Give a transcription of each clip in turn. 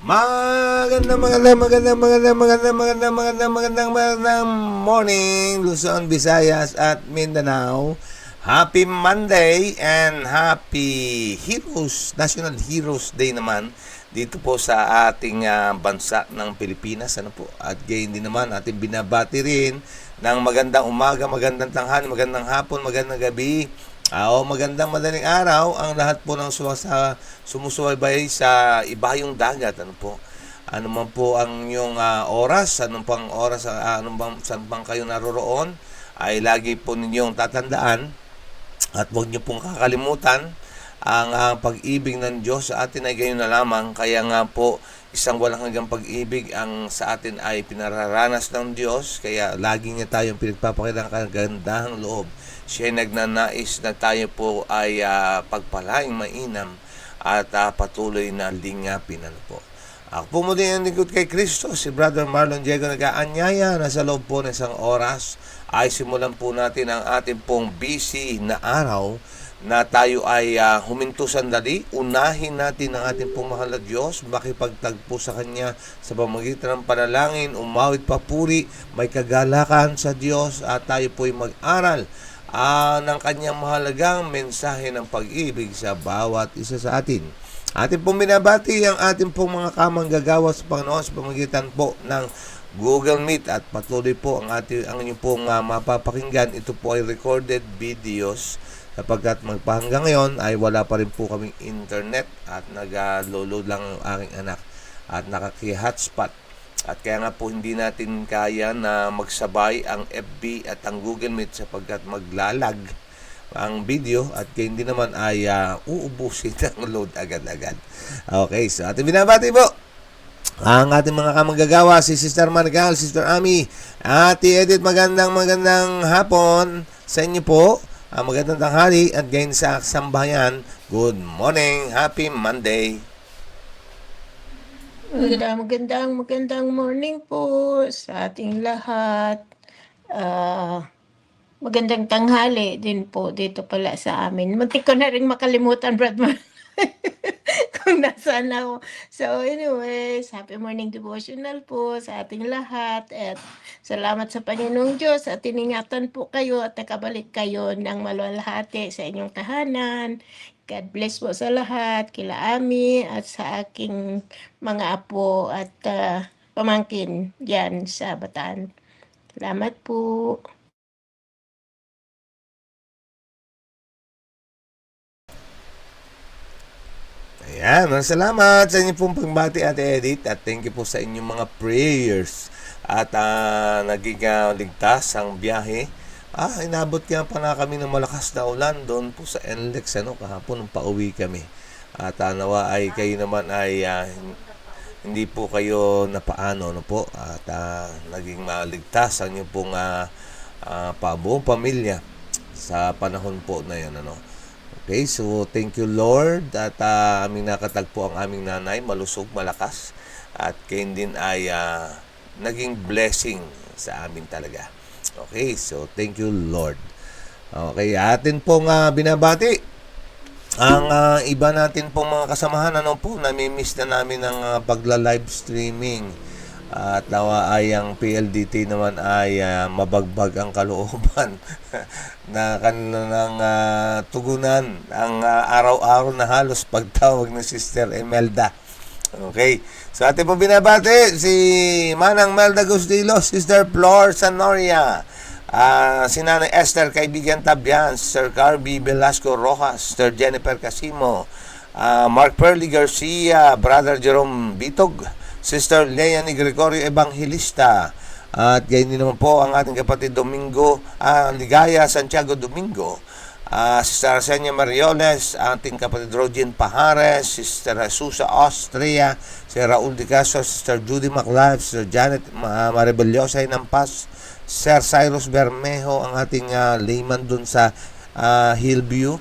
Magandang morning, Luzon, Visayas at Mindanao. Happy Monday and Happy National Heroes Day naman dito po sa ating bansa ng Pilipinas. At gayon din naman ating binabati rin ng magandang umaga, magandang tanghali, magandang hapon, magandang gabi. Magandang madaling araw ang lahat po ng sumusubaybay sa ibayong dagat. Ano man po ang inyong oras, anong pang oras, saan bang kayo naroroon, ay lagi po ninyong tatandaan at huwag niyo pong kakalimutan ang pag-ibig ng Diyos sa atin ay gayon na lamang. Kaya nga po, isang walang hanggang pag-ibig ang sa atin ay pinararanas ng Diyos. Kaya lagi niya tayong pinagpapakita ng kagandahang loob. Siya ay nagnanais na tayo po ay pagpalaing mainam at patuloy na lingapin. Ako po muli ang lingkod kay Kristo, si Brother Marlon Diego nag-aanyaya na sa loob po ng isang oras ay simulan po natin ang ating pong busy na araw na tayo ay huminto sandali. Unahin natin ang ating pong mahal na Diyos, makipagtagpo sa Kanya sa pamamagitan ng panalangin, umawit papuri, may kagalakan sa Diyos at tayo po ay mag-aral ng Kanyang mahalagang mensahe ng pag-ibig sa bawat isa sa atin. Atin pong binabati ang ating pong mga kamanggagawa sa Panginoon sa pamamagitan po ng Google Meet at patuloy po ang inyong pong mapapakinggan. Ito po ay recorded videos sapagkat magpahanggang ngayon ay wala pa rin po kaming internet at nag-load lang ang aking anak at nakaki-hotspot. At kaya nga po hindi natin kaya na magsabay ang FB at ang Google Meet sapagkat maglalag ang video at kaya hindi naman ay uubusin ang load agad-agad. Okay, so ating binabati po ang ating mga kamanggagawa, si Sister Margal, Sister Ami, Ate Edith, magandang hapon sa inyo po. Magandang tanghali at gayon sa sambayan. Good morning, happy Monday. Magandang morning po sa ating lahat. Magandang tanghali din po dito pala sa amin. Muntik ko na rin makalimutan, Brad Man. Kung nasaan ako. So anyways, happy morning devotional po sa ating lahat. At salamat sa Panginoong Diyos at iningatan po kayo at nakabalik kayo ng maluwalhati sa inyong tahanan. God bless po sa lahat, kila Ami at sa aking mga apo at pamangkin dyan sa Bataan. Salamat po. Ayan, salamat sa inyong pong pagbati, Ate Edith, at thank you po sa inyong mga prayers at naging ligtas ang biyahe. Inabot nga pa na kami ng malakas na ulan doon po sa NLEX kahapon nung pauwi kami. At nawa ay kayo naman ay hindi po kayo napaano po at naging maligtas ang inyong pong buong pamilya sa panahon po na yan. Okay, so thank you Lord at aming nakatagpo ang aming nanay, malusog, malakas at kayo din ay naging blessing sa amin talaga. Okay, so thank you Lord. Okay, atin pong binabati ang iba natin pong mga kasamahan namimiss na namin ng pagla-live streaming. At nawa ay ang PLDT naman ay mabagbag ang kalooban na kanilang tugunan ang araw-araw na halos pagtawag ng Sister Imelda. Okay. So atin po binabati si Manang Melda Gustilo, Sister Flor Sanoria, si Nanay Esther Kaibigan Tabian, Sir Carby Velasco Rojas, Sir Jennifer Casimo, Mark Perly Garcia, Brother Jerome Bitog, Sister Lea ni Gregorio Evangelista, at gayon din naman po ang ating kapatid Domingo Ligaya Santiago Domingo, Sister Arsenia Marioles, ating kapatid Rogen Pajares, Sister Jesusa Austria, si Raul de Caso, Sister Judy MacLive, Sister Janet Maribeliosa Hinampas, Sir Cyrus Bermejo, ang ating layman dun sa Hillview,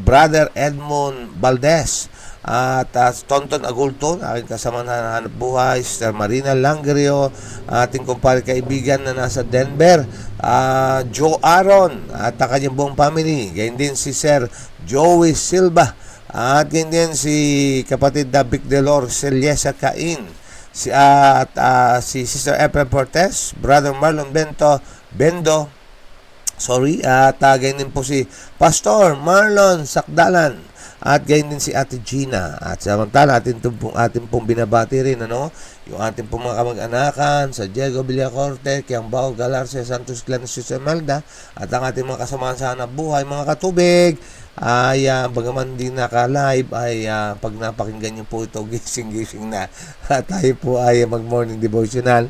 Brother Edmond Valdez, at Tonton Agulto, aking kasama na hanap buhay, Sister Marina Langrio, ating kumpare kaibigan na nasa Denver, Joe Aaron at kanyang buong family, gayon din si Sir Joey Silva, At ganyan din si kapatid Davic Delor Celiesa Cain, si Sister Efren Portes, Brother Marlon Bendo, sorry, at ganyan din po si Pastor Marlon Sakdalan, at ganyan din si Ate Gina. At samantala atin pong binabati rin yung ating pong mga kamag-anakan sa Diego Villacorte, Kiambao, Galarce, Santos Clan, Susemelda, at ang ating mga kasamahan sa hanap buhay, mga katubig, ay bagaman din naka-live ay pag napakinggan nyo po ito, gising-gising na. At tayo po ay mag-morning devotional.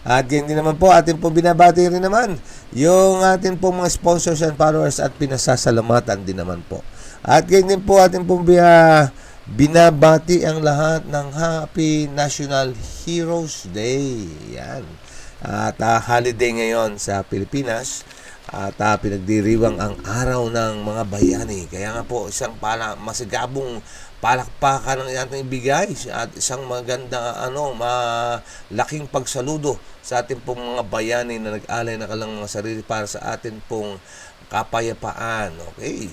At ganyan din naman po, atin po binabati rin naman yung atin po mga sponsors and followers at pinasasalamatan din naman po. At ganyan po atin po binabati ang lahat ng Happy National Heroes Day. Yan. At holiday ngayon sa Pilipinas. At pinagdiriwang ang araw ng mga bayani. Kaya nga po, isang masigabong palakpakan ang ating ibigay at isang maganda malaking pagsaludo sa ating pong mga bayani na nag-alay na kalang mga sarili para sa atin pong kapayapaan. Okay.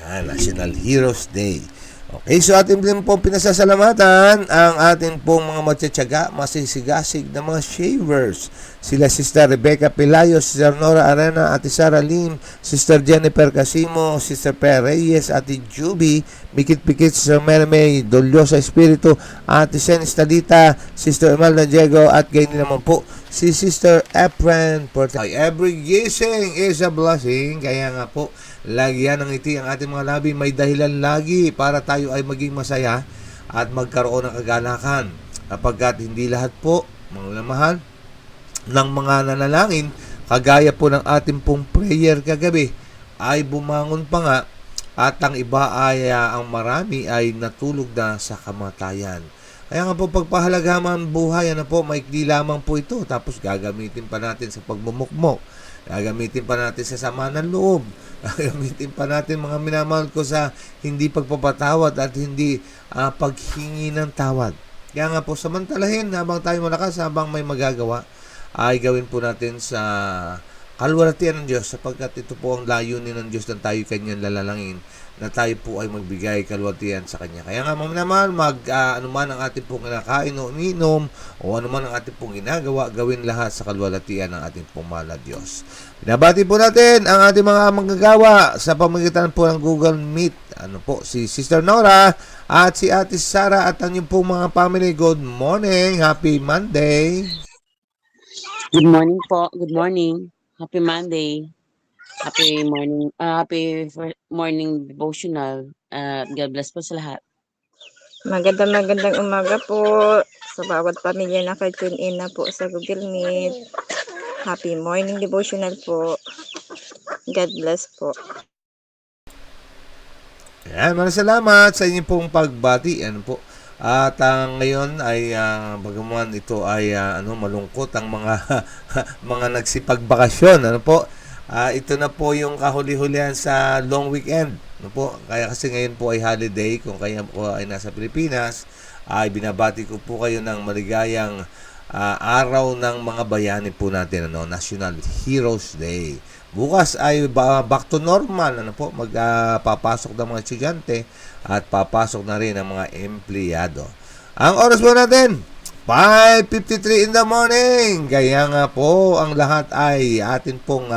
Yan, National Heroes Day. Okay, so atin din po pinasasalamatan ang atin pong mga matsatsaga, masisigasig na mga shavers. Sila Sister Rebecca Pelayo, Sister Nora Arena, Ate Sara Lim, Sister Jennifer Casimo, Sister Per Reyes, Ate Juby, Mikit-Pikit, Sister Mermay, Doliosa Espiritu, Ate Sen Estadita, Sister Imelda Diego, at ganyan naman po si Sister Efren Portay. Every gising is a blessing, kaya nga po, lagyan ng ngiti ang ating mga labi. May dahilan lagi para tayo ay maging masaya at magkaroon ng kaganakan. Kapagkat hindi lahat po, mga mahal, ng mga nanalangin, kagaya po ng ating pong prayer kagabi, ay bumangon pa nga at ang iba ay ang marami ay natulog na sa kamatayan. Kaya nga po pagpahalagahan buhay, maikli lamang po ito. Tapos gagamitin pa natin sa pagmumukmok. Gagamitin pa natin sa sama ng loob. Gagamitin pa natin, mga minamahal ko, sa hindi pagpapatawad at hindi paghingi ng tawad. Kaya nga po samantalahin habang tayo malakas, habang may magagawa, ay gawin po natin sa kalwalhatian ng Diyos, sapagkat ito po ang layunin ng Diyos na tayo kanyang lalalangin, na tayo po ay magbigay kalwalhatian sa Kanya. Kaya nga mga naman, anuman ang ating pong kinakain o ininom, o anuman ang ating pong ginagawa, gawin lahat sa kalwalhatian ng ating pong mahal na Diyos. Binabati po natin ang ating mga manggagawa sa pamamagitan po ng Google Meet. Si Sister Nora at si Ate Sara at ang inyong pong mga family. Good morning. Happy Monday. Good morning po. Good morning. Happy Monday. Happy morning devotional. God bless po sa lahat. Magandang umaga po sa bawat pamilya na tune in na po sa Google Meet. Happy morning devotional po. God bless po. Yan, maraming salamat sa inyong pong pagbati. At ngayon ay bagaman ito ay malungkot ang mga mga nagsipagbakasyon. Ito na po yung kahuli-hulihan sa long weekend. Kaya kasi ngayon po ay holiday. Kung kayo po ay nasa Pilipinas, ay binabati ko po kayo ng maligayang araw ng mga bayani po natin, National Heroes Day. Bukas ay back to normal, magpapasok ng mga estudyante at papasok na rin ang mga empleyado. Ang oras po natin, 5:53 in the morning. Kaya nga po, ang lahat ay atin pong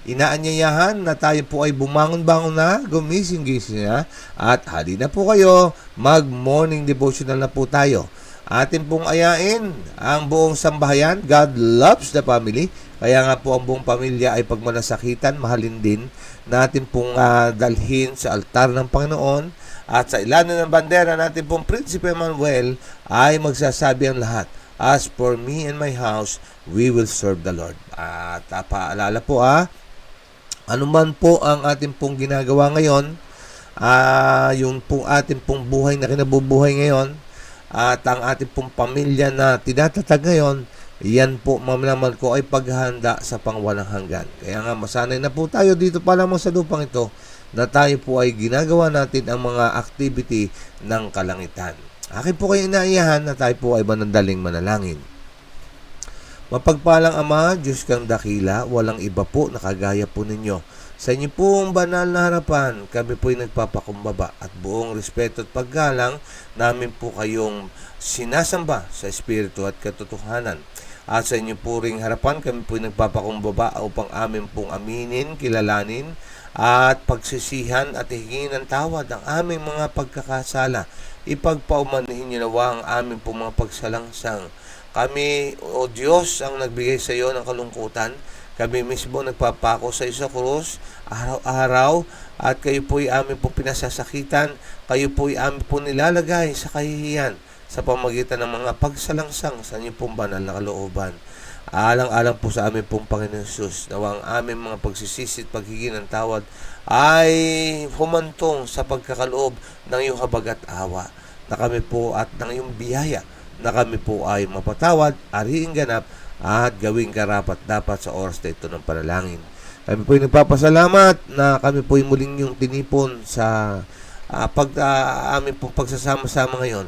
inaanyayahan na tayo po ay bumangon-bangon na, gumising-gising na, at halina po kayo, mag-morning devotional na po tayo. Atin pong ayain ang buong sambahayan. God loves the family. Kaya nga po ang buong pamilya ay pagmalasakitan, mahalin din natin pong dalhin sa altar ng Panginoon. At sa ilalim ng bandera natin pong Prinsipe Manuel ay magsasabi ang lahat, "As for me and my house, we will serve the Lord." At paalala po anuman po ang ating pong ginagawa ngayon, yung pong ating pong buhay na kinabubuhay ngayon, at ang ating pong pamilya na tinatatag ngayon, yan po mamalaman ko ay paghahanda sa pangwalang hanggan. Kaya nga masanay na po tayo dito pa lamang sa lupang ito na tayo po ay ginagawa natin ang mga activity ng kalangitan. Akin po kayo inaayahan na tayo po ay manandaling manalangin. Mapagpalang Ama, Diyos kang dakila, walang iba po nakagaya po ninyo. Sa inyo pong banal na harapan, kami po'y nagpapakumbaba at buong respeto at paggalang namin po kayong sinasamba sa Espiritu at katotohanan. At sa inyo po ring harapan, kami po'y nagpapakumbaba upang amin pong aminin, kilalanin, at pagsisihan at hingin ng tawad ang aming mga pagkakasala. Ipagpaumanhin niyo nawa ang aming pong mga pagsalangsang. Kami, O Diyos, ang nagbigay sa iyo ng kalungkutan. Kami mismo nagpapako sa iyo sa krus araw-araw at kayo po'y amin po pinasasakitan. Kayo po'y amin po nilalagay sa kahihiyan sa pamagitan ng mga pagsalangsang sa inyong pong banal na kalooban. Alang-alang po sa amin pong Panginoon Jesus, nawa ang aming mga pagsisisi at paghigin ng tawad ay humantong sa pagkakaloob ng iyong habag at awa na kami po at ng iyong biyaya na kami po ay mapatawad, ariing ganap at gawing karapat dapat sa oras na ito ng panalangin. Kami po ay nagpapasalamat na kami po ay muling yung tinipon sa amin pong pagsasama-sama ngayon,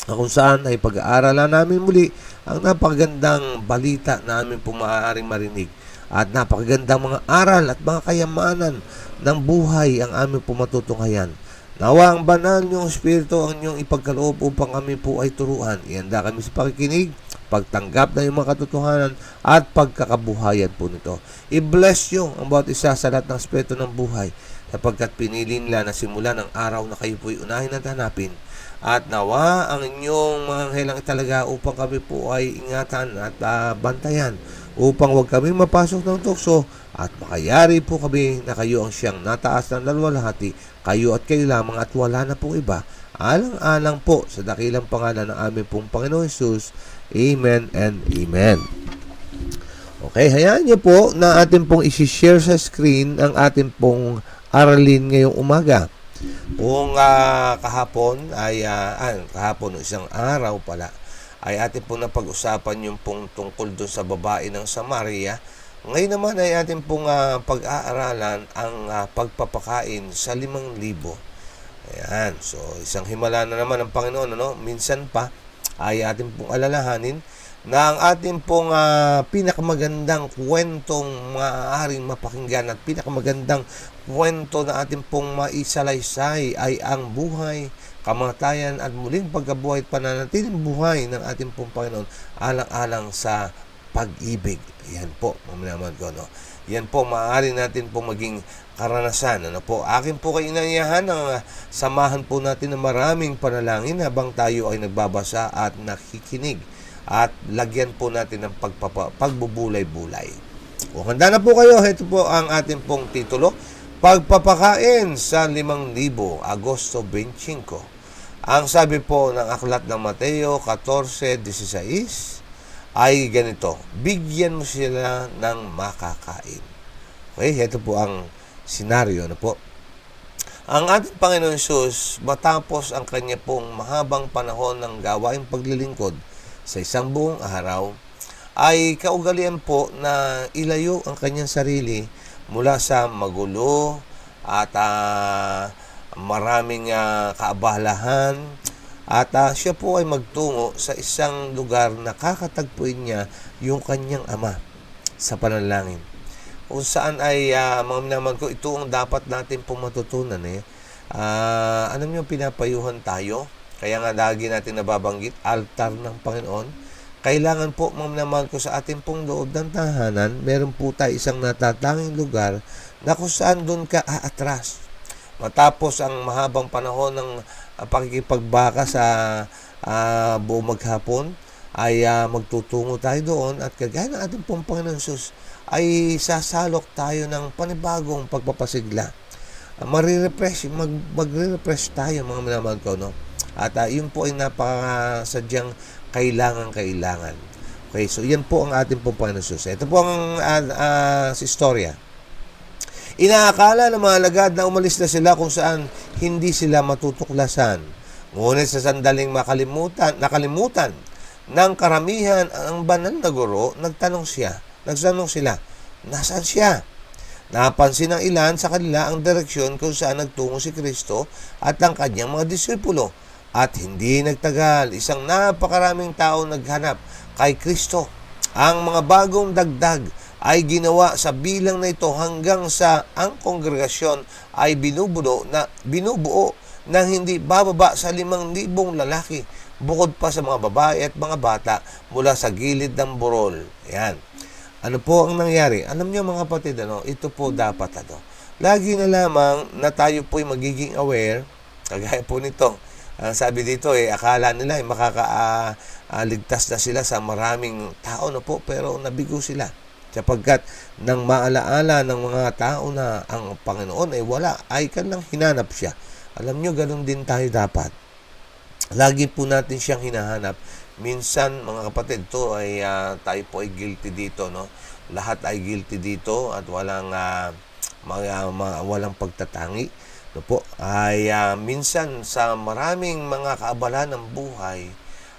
kung saan ay pag-aaralan namin muli ang napakagandang balita na amin pong maaaring marinig at napakagandang mga aral at mga kayamanan ng buhay ang amin pong matutunghayan. Nawa ang banal niyong Espiritu ang inyong ipagkaloob upang kami po ay turuan. Ihanda kami sa pakikinig, pagtanggap ng iyong mga katotohanan at pagkakabuhayan po nito. I-bless niyo ang bawat isa sa lahat ng aspeto ng buhay sapagkat pinili nila na simula ng araw na kayo po ay unahin at hanapin. At nawa ang inyong mga helang talaga upang kami po ay ingatan at bantayan upang huwag kami mapasok ng tukso at makayari po kami na kayo ang siyang nataas ng lalwalhati, kayo at kayo lamang at wala na pong iba. Alang-alang po sa dakilang pangalan ng aming pong Panginoon Jesus. Amen and Amen. Okay, hayaan niyo po na atin pong isi-share sa screen ang ating pong aralin ngayong umaga. Kung kahapon ay kahapon isang araw pala ay atin pong napag-usapan yung pong tungkol doon sa babae ng Samaria. Ngayon naman ay atin pong pag-aaralan ang pagpapakain sa 5,000. Ayan, so isang himala na naman ng Panginoon, ano? Minsan pa ay atin pong alalahanin na ang ating pong pinakamagandang kwentong maaaring mapakinggan at pinakamagandang kwento na ating pong maisalaysay ay ang buhay, kamatayan at muling pagkabuhay at pananatiling buhay ng ating pong Panginoon alang-alang sa pag-ibig. Yan po, maminaman ko, no? Yan po, maaari natin po maging karanasan. Ano po? Akin po kayo inayahan na samahan po natin ng maraming panalangin habang tayo ay nagbabasa at nakikinig. At lagyan po natin ng pagbubulay-bulay. Kung handa na po kayo, ito po ang ating pong titulo, Pagpapakain sa 5,000, Agosto 25. Ang sabi po ng aklat ng Mateo 14:16 ay ganito, bigyan mo sila ng makakain. Okay, ito po ang senaryo na po. Ang ating Panginoon Jesus, matapos ang kanya pong mahabang panahon ng gawaing paglilingkod sa isang buong araw, ay kaugalian po na ilayo ang kanyang sarili mula sa magulo at maraming kaabalahan at siya po ay magtungo sa isang lugar na kakatagpuin niya yung kanyang ama sa panalangin. Kung saan ay mga minaman ko, ito ang dapat natin pong matutunan. Alam niyo, pinapayuhan tayo. Kaya nga lagi natin nababanggit, altar ng Panginoon. Kailangan po, mamamahal ko, sa ating pong loob ng tahanan, meron po tayo isang natatanging lugar na kung saan doon ka aatras. Matapos ang mahabang panahon ng pakikipagbaka sa buong maghapon, ay magtutungo tayo doon at kagaya ng ating pong Panginoon Jesus, ay sasalok tayo ng panibagong pagpapasigla. Magre-refresh tayo, mga minamahal ko, no? At yun po ay napakasadyang kailangan. Okay, so yan po ang ating pong Panginoon Jesus. Ito po ang istorya. Inaakala ng mga alagad na umalis na sila kung saan hindi sila matutuklasan. Ngunit sa sandaling nakalimutan ng karamihan ang banal na guro, nagtanong sila, nasaan siya? Napansin ng ilan sa kanila ang direksyon kung saan nagtungo si Kristo at ang kanyang mga disipulo. At hindi nagtagal, isang napakaraming tao naghanap kay Kristo Ang mga bagong dagdag ay ginawa sa bilang na ito hanggang sa ang kongregasyon ay binubuo ng hindi bababa sa 5,000 lalaki, bukod pa sa mga babae at mga bata mula sa gilid ng burol. Yan. Ano po ang nangyari? Alam niyo mga kapatid, ito po dapat lagi na lamang na tayo po'y magiging aware, kagaya po nito. Sabi dito akala nila makakaligtas na sila sa maraming tao po, pero nabigo sila. Sapagkat nang maalaala ng mga tao na ang Panginoon ay wala, ay kanilang hinanap siya. Alam nyo, ganun din tayo dapat. Lagi po natin siyang hinahanap. Minsan, mga kapatid, tayo po ay guilty dito, Lahat ay guilty dito at walang pagtatangi. Minsan sa maraming mga kaabala ng buhay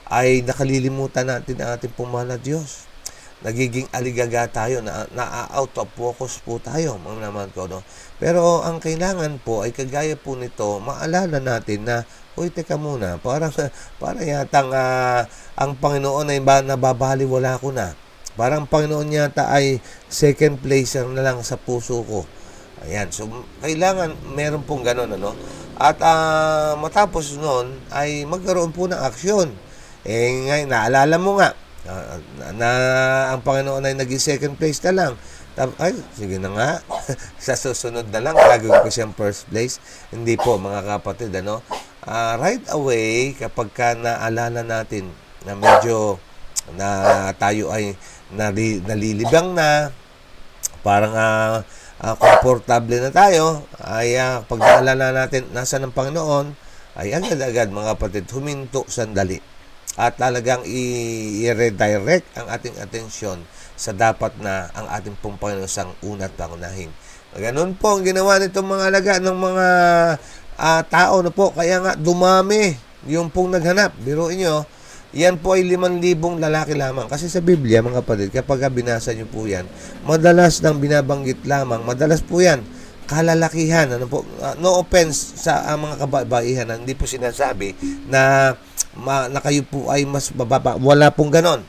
ay nakalilimutan natin ang ating pumahal na Diyos. Nagiging aligaga tayo, na-out of focus po tayo, mga naman ko, Pero ang kailangan po ay kagaya po nito, maalala natin na, teka muna, para yatang ang Panginoon ay nababaliwala ko na. Parang Panginoon yata ay second placer na lang sa puso ko. Ayan, so kailangan meron pong gano'n, At matapos noon ay magkaroon po ng aksyon. Ngayon, naalala mo nga, na ang Panginoon ay naging second place na lang. Ay, sige na nga. Sa susunod na lang, gagawin ko siyang first place. Hindi po, mga kapatid, right away, kapag naalala natin na medyo na tayo ay nalilibang na, parang komportable na tayo, ay pag naalala natin nasa ng Panginoon, ay agad-agad, mga kapatid, huminto sandali. At talagang i-redirect ang ating atensyon sa dapat na ang ating pong Panginoon sang una't pangunahin. Ganun po ang ginawa nitong mga alaga ng mga tao po. Kaya nga dumami yung pong naghanap. Biruin nyo, yan po ay 5,000 lalaki lamang. Kasi sa Biblia, mga kapatid, kapag binasa nyo po yan, madalas nang binabanggit lamang, madalas po yan, kalalakihan. No offense sa mga kababaihan, hindi po sinasabi na kayo po ay mas bababa. Wala pong ganon.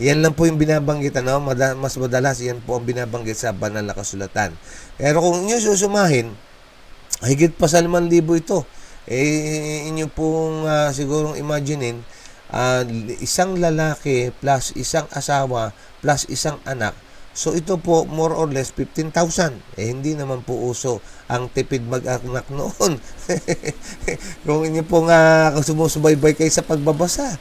Yan lang po yung binabanggit. Mas madalas yan po ang binabanggit sa banal na kasulatan. Pero kung inyo susumahin, higit pa sa 5,000 ito. Inyo pong sigurong imaginein, isang lalaki plus isang asawa plus isang anak. So ito po more or less 15,000. Hindi naman po uso ang tipid mag-anak noon. Kung inyo po sumusubaybay kayo sa pagbabasa,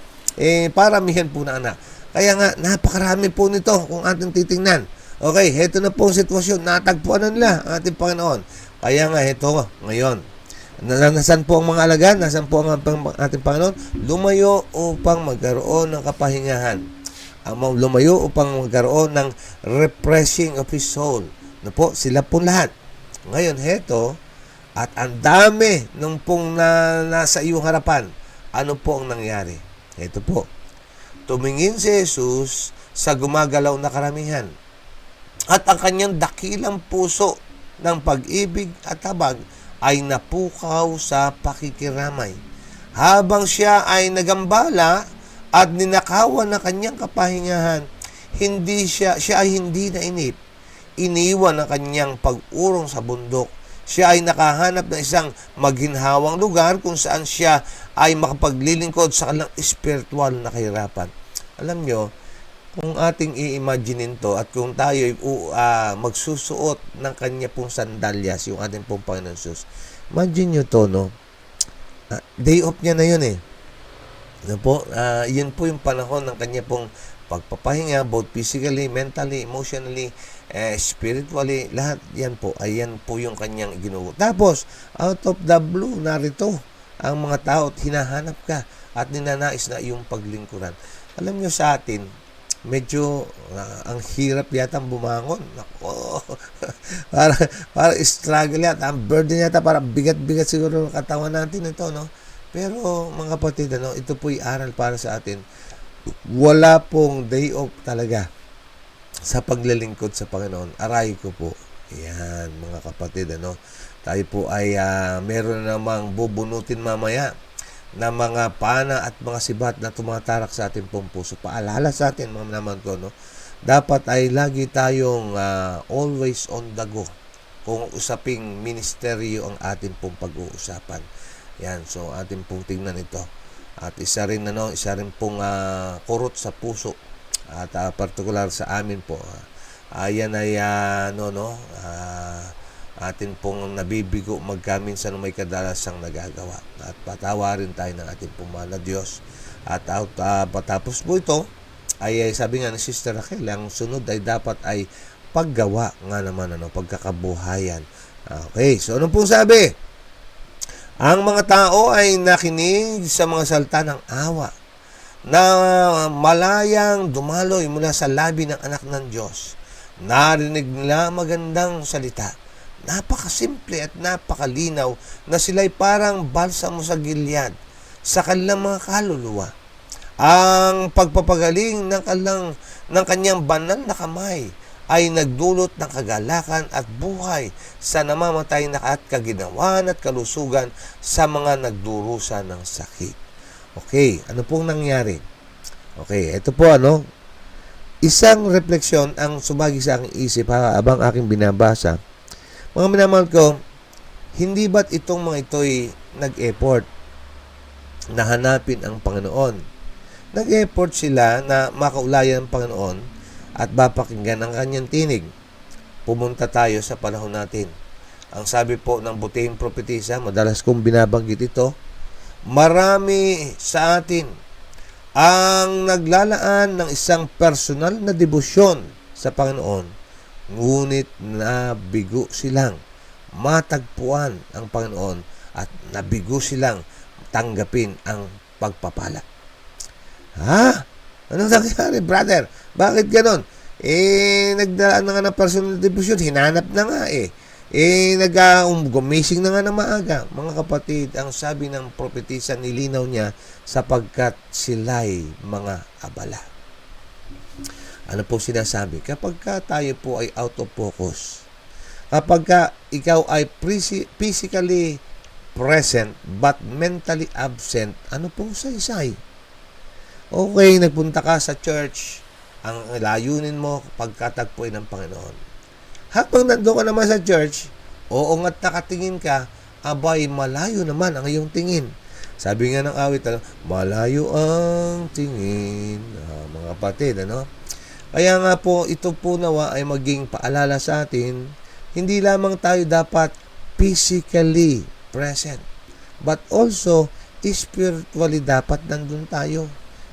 paramihan po na anak. Kaya nga, napakarami po nito kung ating titingnan. Okay, heto na po ang sitwasyon. Natagpuan na nila ang ating Panginoon. Kaya nga, heto ngayon. Nasaan po ang mga alaga? Nasaan po ang ating Panginoon? Lumayo upang magkaroon ng kapahingahan. Lumayo upang magkaroon ng refreshing of his soul. Sila po lahat. Ngayon, heto, at ang dami nung pong nasa iyong harapan. Ano po ang nangyari? Heto po. Tumingin si Jesus sa gumagalaw na karamihan. At ang kanyang dakilang puso ng pag-ibig at habag ay napukaw sa pakikiramay. Habang siya ay nagambala at ninakawan na kanyang kapahingahan, siya ay hindi nainip. Iniwan ang kanyang pag-urong sa bundok. Siya ay nakahanap ng isang maginhawang lugar kung saan siya ay makapaglilingkod sa kanilang spiritual na kahirapan. Alam nyo, kung ating i-imagine to at kung tayo magsusuot ng kanya pong sandalyas, yung ating pong Panginoon Jesus, imagine nyo to, day off niya na yun yun po yung panahon ng kanya pong pagpapahinga, both physically, mentally, emotionally, spiritually, lahat yan po, ayan po yung kanyang ginugo. Tapos, out of the blue, narito ang mga tao at hinahanap ka at ninanais na iyong paglingkuran. Alam nyo sa atin, medyo ang hirap yata bumangon. para struggle yata. Ang burden yata, para bigat-bigat siguro ng katawan natin ito, Pero mga kapatid, ito po'y aral para sa atin. Wala pong day off talaga sa paglilingkod sa Panginoon. Aray ko po. Yan, mga kapatid, tayo po ay meron namang bubunutin mamaya na mga pana at mga sibat na tumatarak sa ating pong puso. Paalala sa atin, mga naman ko, no? Dapat ay lagi tayong always on the go kung usaping ministeryo ang ating pong pag-uusapan. Yan, so ating pong tingnan ito. At isa rin pong kurot sa puso at partikular sa amin po. Ayan ay atin pong nabibigo magkaminsan may kadalasang nagagawa. At patawarin tayo ng ating pong mahal na Diyos. At patapos po ito, ay sabi nga ni Sister Raquel, ang sunod ay dapat ay paggawa nga naman, pagkakabuhayan. Okay, so ano pong sabi? Ang mga tao ay nakinig sa mga salita ng awa na malayang dumaloy mula sa labi ng anak ng Diyos. Narinig nila magandang salita. Napakasimple at napakalinaw na sila'y parang balsamo sa Gilead sa kanilang mga kaluluwa. Ang pagpapagaling ng kanyang banal na kamay ay nagdulot ng kagalakan at buhay sa namamatay na at kaginawan at kalusugan sa mga nagdurusa ng sakit. Okay, ano pong nangyari? Okay, ito po isang refleksyon ang sumagi sa aking isip habang aking binabasa. Mga minamahal ko, hindi ba't itong mga ito'y nag-effort na hanapin ang Panginoon? Nag-effort sila na makaulayan ang Panginoon at mapakinggan ang kanyang tinig. Pumunta tayo sa panahon natin. Ang sabi po ng butihing propetisa, madalas kong binabanggit ito, marami sa atin ang naglalaan ng isang personal na debosyon sa Panginoon, ngunit nabigo silang matagpuan ang Panginoon at nabigo silang tanggapin ang pagpapala. Anong nangyari, brother? Bakit ganon? Nagdaan na nga ng personal devotion, hinanap na nga gumising na nga ng maaga. Mga kapatid, ang sabi ng propetisa, nilinaw niya, sapagkat sila'y mga abala. Ano po sinasabi? Kapag tayo po ay out of focus, kapag ikaw ay physically present but mentally absent, ano pong saysay? Okay, nagpunta ka sa church, ang layunin mo pagkatagpuin ng Panginoon. Habang nandoon ka naman sa church, oo nga't nakatingin ka, abay, malayo naman ang iyong tingin. Sabi nga ng awit, malayo ang tingin. Mga kapatid, Kaya nga po, ito po nawa ay maging paalala sa atin, hindi lamang tayo dapat physically present, but also spiritually dapat nandun tayo.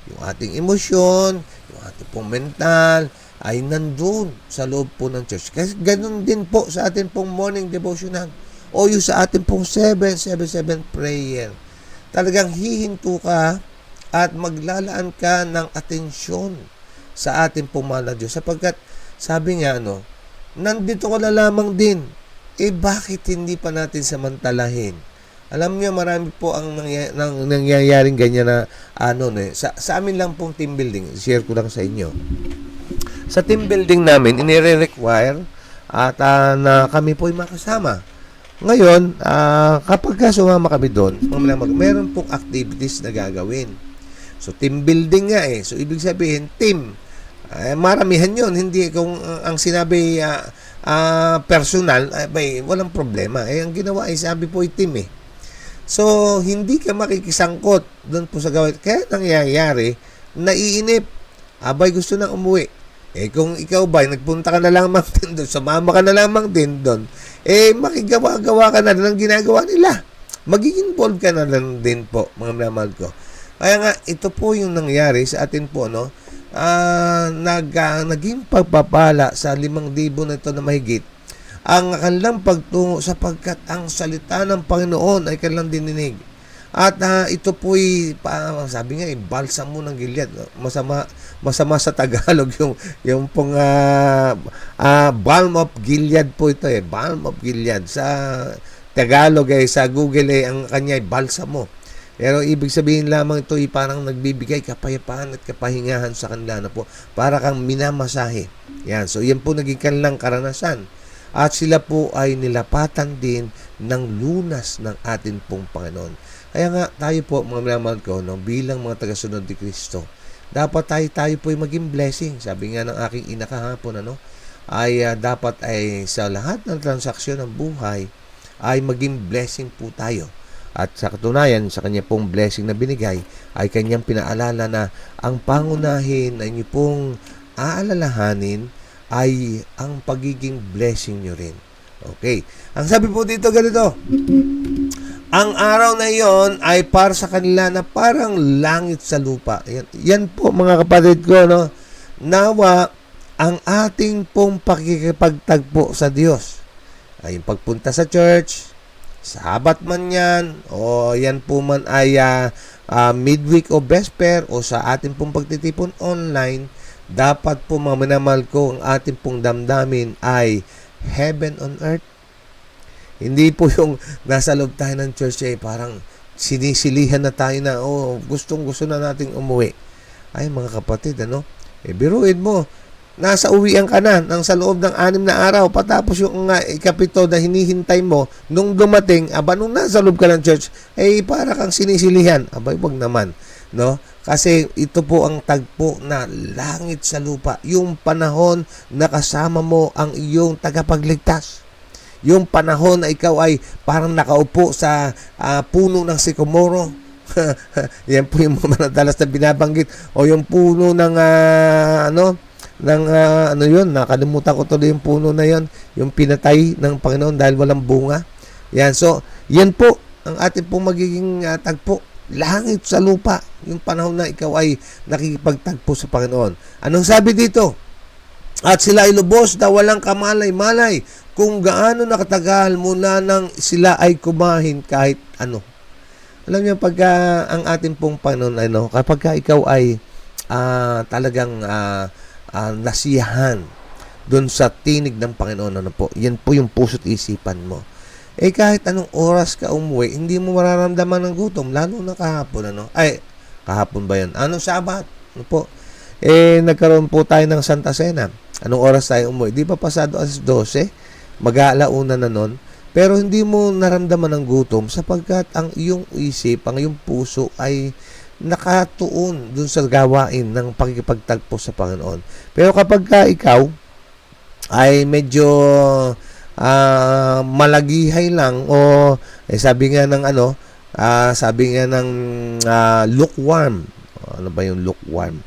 Yung ating emosyon, yung ating pong mental, ay nandun sa loob po ng church. Kasi ganun din po sa ating pong morning devotional o yung sa ating pong 777 prayer. Talagang hihinto ka at maglalaan ka ng atensyon sa ating pong mahal na Diyos. Sapagkat sabi niya, nandito ka na lamang din. Bakit hindi pa natin samantalahin? Alam niyo, marami po ang nangyayaring ganyan na sa amin lang pong team building. Share ko lang sa inyo. Sa team building namin, inire-require at na kami po ay makasama. Ngayon, kapag sumama kami doon, meron pong activities na gagawin. So, team building nga So, ibig sabihin, team. Maramihan yon. Hindi kung ang sinabi personal, walang problema. Ang ginawa ay sabi po ay team So, hindi ka makikisangkot doon po sa gawain. Kaya nangyayari, naiinip. Gusto nang umuwi. Kung ikaw nagpunta ka na lamang din doon, sumama ka na lamang din doon, makigawa-gawa ka na ng ginagawa nila. Magiging involved ka na lang din po, mga minamahal ko. Kaya nga, ito po yung nangyari sa atin po, naging pagpapala sa 5,000 na ito na mahigit ang kanilang pagtungo sapagkat ang salita ng Panginoon ay kanilang dininig. At ito po'y, sabi nga, balsamo ng Gilead. Masama sa Tagalog yung pong balm of Gilead po ito balm of Gilead. Sa Tagalog sa Google ang kanya ay balsamo. Pero ibig sabihin lamang ito ay parang nagbibigay kapayapaan at kapahingahan sa kanila na po. Para kang minamasahe. Yan. So yan po naging kanilang karanasan. At sila po ay nilapatan din ng lunas ng atin pong Panginoon. Kaya nga tayo po, mga minamahal ko, no, bilang mga tagasunod ni Kristo, dapat tayo po ay maging blessing. Sabi nga ng aking ina kahapon, ay dapat ay sa lahat ng transaksyon ng buhay ay maging blessing po tayo. At sa katunayan, sa kanya pong blessing na binigay, ay kanyang pinaalala na ang pangunahin na inyo pong aalalahanin ay ang pagiging blessing nyo rin. Okay. Ang sabi po dito ganito, ang araw na iyon ay para sa kanila na parang langit sa lupa. Yan po mga kapatid ko, no? Nawa ang ating pong pakikipagtagpo sa Diyos ay yung pagpunta sa church, Sabat man yan, o yan po man ay midweek o vesper o sa ating pong pagtitipon online, dapat po mga minamahal ko, ang ating pong damdamin ay heaven on earth. Hindi po yung nasa loob tayo ng church ay parang sinisilihan na tayo na, gustong-gusto na nating umuwi. Ay mga kapatid, biruin mo, nasa uwian ka na nang sa loob ng 6 na araw, patapos yung ikapito na hinihintay mo, nung dumating, nung nasa loob ka ng church, para kang sinisilihan. Abay, wag naman. No? Kasi ito po ang tagpo na langit sa lupa. Yung panahon na kasama mo ang iyong tagapagligtas. Yung panahon na ikaw ay parang nakaupo sa puno ng sikomoro. Yan po yung mga madalas na binabanggit. O yung puno ng nakalimutan ko tuloy yung puno na yon, yung pinatay ng Panginoon dahil walang bunga. Yan, so yan po ang ating pong magiging tagpo, langit sa lupa, yung panahon na ikaw ay nakikipagtagpo sa Panginoon. Anong sabi dito? At sila ay lubos na walang kamalay-malay kung gaano nakatagal mula nang sila ay kumain kahit ano. Alam niyo, pagka ang ating pong Panginoon, kapag ikaw ay talagang nasiyahan doon sa tinig ng Panginoon, yan po yung puso't isipan mo. Kahit anong oras ka umuwi, hindi mo mararamdaman ng gutom, lalo na kahapon, kahapon ba yun? Anong Sabat? Nagkaroon po tayo ng Santa Cena. Anong oras tayo umuwi? Di pa pasado as 12, mag-aalauna na nun, pero hindi mo naramdaman ng gutom sapagkat ang iyong isip, ang iyong puso ay nakatuon dun sa gawain ng pagkipagtagpo sa Panginoon. Pero kapag ikaw ay medyo malagihay lang o sabi nga ng lukewarm. Ano ba yung lukewarm?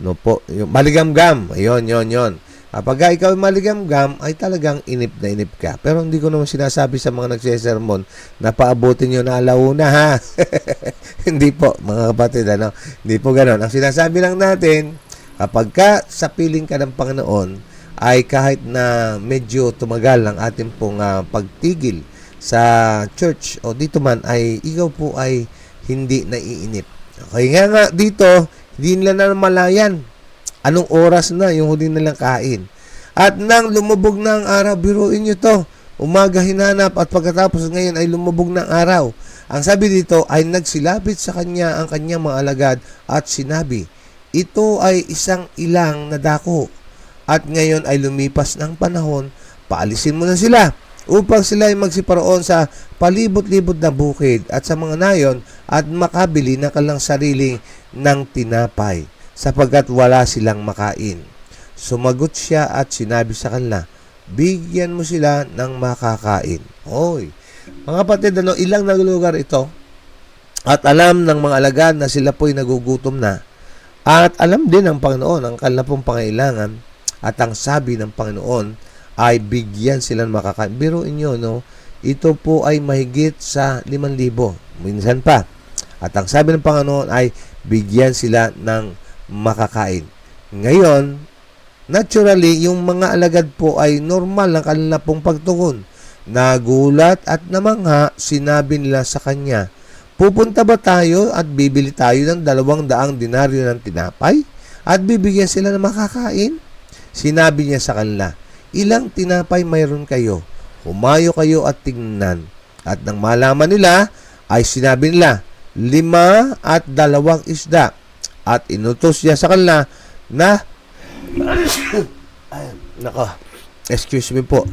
Yung maligamgam. Yon. Kapag ikaw ay maligamgam, ay talagang inip na inip ka. Pero hindi ko naman sinasabi sa mga nagsesermon na paabutin nyo na alauna, ha? Hindi po, mga kapatid, Hindi po ganon. Ang sinasabi lang natin, kapag sa piling ka ng Panginoon, ay kahit na medyo tumagal ang ating pong pagtigil sa church o dito man, ay ikaw po ay hindi naiinip. Okay nga dito, hindi nila na malayan anong oras na yung huli nilang kain. At nang lumubog na ang araw, biruin nyo to, umaga hinanap at pagkatapos ngayon ay lumubog na ang araw. Ang sabi dito ay nagsilapit sa kanya ang kanyang mga alagad at sinabi, ito ay isang ilang na dako at ngayon ay lumipas ng panahon, paalisin mo na sila upang sila ay magsiparoon sa palibot-libot na bukid at sa mga nayon at makabili ng kanilang sarili ng tinapay, sapagkat wala silang makain. Sumagot siya at sinabi sa kanila, bigyan mo sila ng makakain. Oy, mga kapatid, ilang na lugar ito at alam ng mga alagad na sila po'y nagugutom na at alam din ng Panginoon ang kanilang pong pangailangan at ang sabi ng Panginoon ay bigyan sila ng makakain. Biruin nyo, ito po ay mahigit sa 5,000. Minsan pa. At ang sabi ng Panginoon ay bigyan sila ng makakain. Ngayon, naturally, yung mga alagad po ay normal ang kanila pong pagtugon. Nagulat at namangha, sinabi nila sa kanya, pupunta ba tayo at bibili tayo ng 200 denaryo ng tinapay at bibigyan sila ng makakain? Sinabi niya sa kanila, ilang tinapay mayroon kayo? Humayo kayo at tingnan. At nang malaman nila, ay sinabi nila, 5 at 2 isda. At inutos niya sa kanila na excuse me po.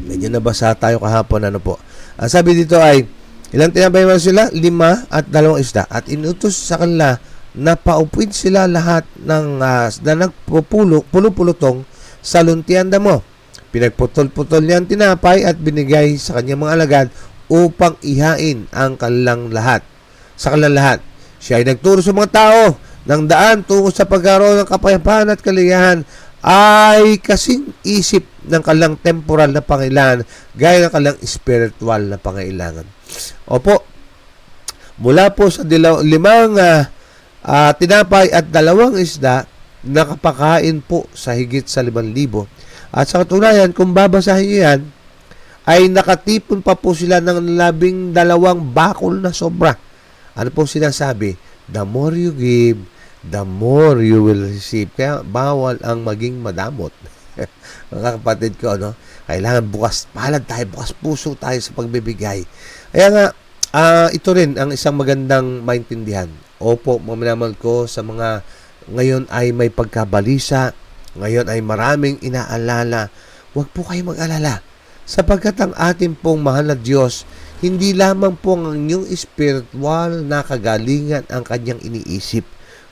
Medyo nabasa tayo kahapon, po. Ang sabi dito ay Ilang tinapay man sila? 5 at 2 isda. At inutos sa kanila na paupuin sila lahat ng na nagpupulo-pulutong sa luntian damo. Pinagputol-putol niya ang tinapay at binigay sa kanyang mga alagad upang ihain ang kanilang lahat. Sa kanilang lahat. Siya ay nagturo sa mga tao ng daan tungo sa pagkaroon ng kapayapaan at kaligayahan ay kasing isip ng kanilang temporal na pangailangan gaya ng kanilang spiritual na pangailangan. Opo, mula po sa 5 tinapay at 2 isda, nakapakain po sa higit sa 5,000. At sa katunayan, kung babasahin niyo yan, ay nakatipon pa po sila ng 12 bakol na sobra. Ano po sinasabi? The more you give, the more you will receive. Kaya bawal ang maging madamot. Mga kapatid ko, no? Kailangan bukas palad tayo, bukas puso tayo sa pagbibigay. Kaya nga, ito rin ang isang magandang maintindihan. Opo, maminamal ko sa mga ngayon ay may pagkabalisa, ngayon ay maraming inaalala. Huwag po kayo mag-alala. Sapagkat ang ating pong mahal na Diyos, hindi lamang po ang inyong spiritual na kagalingan ang kanyang iniisip,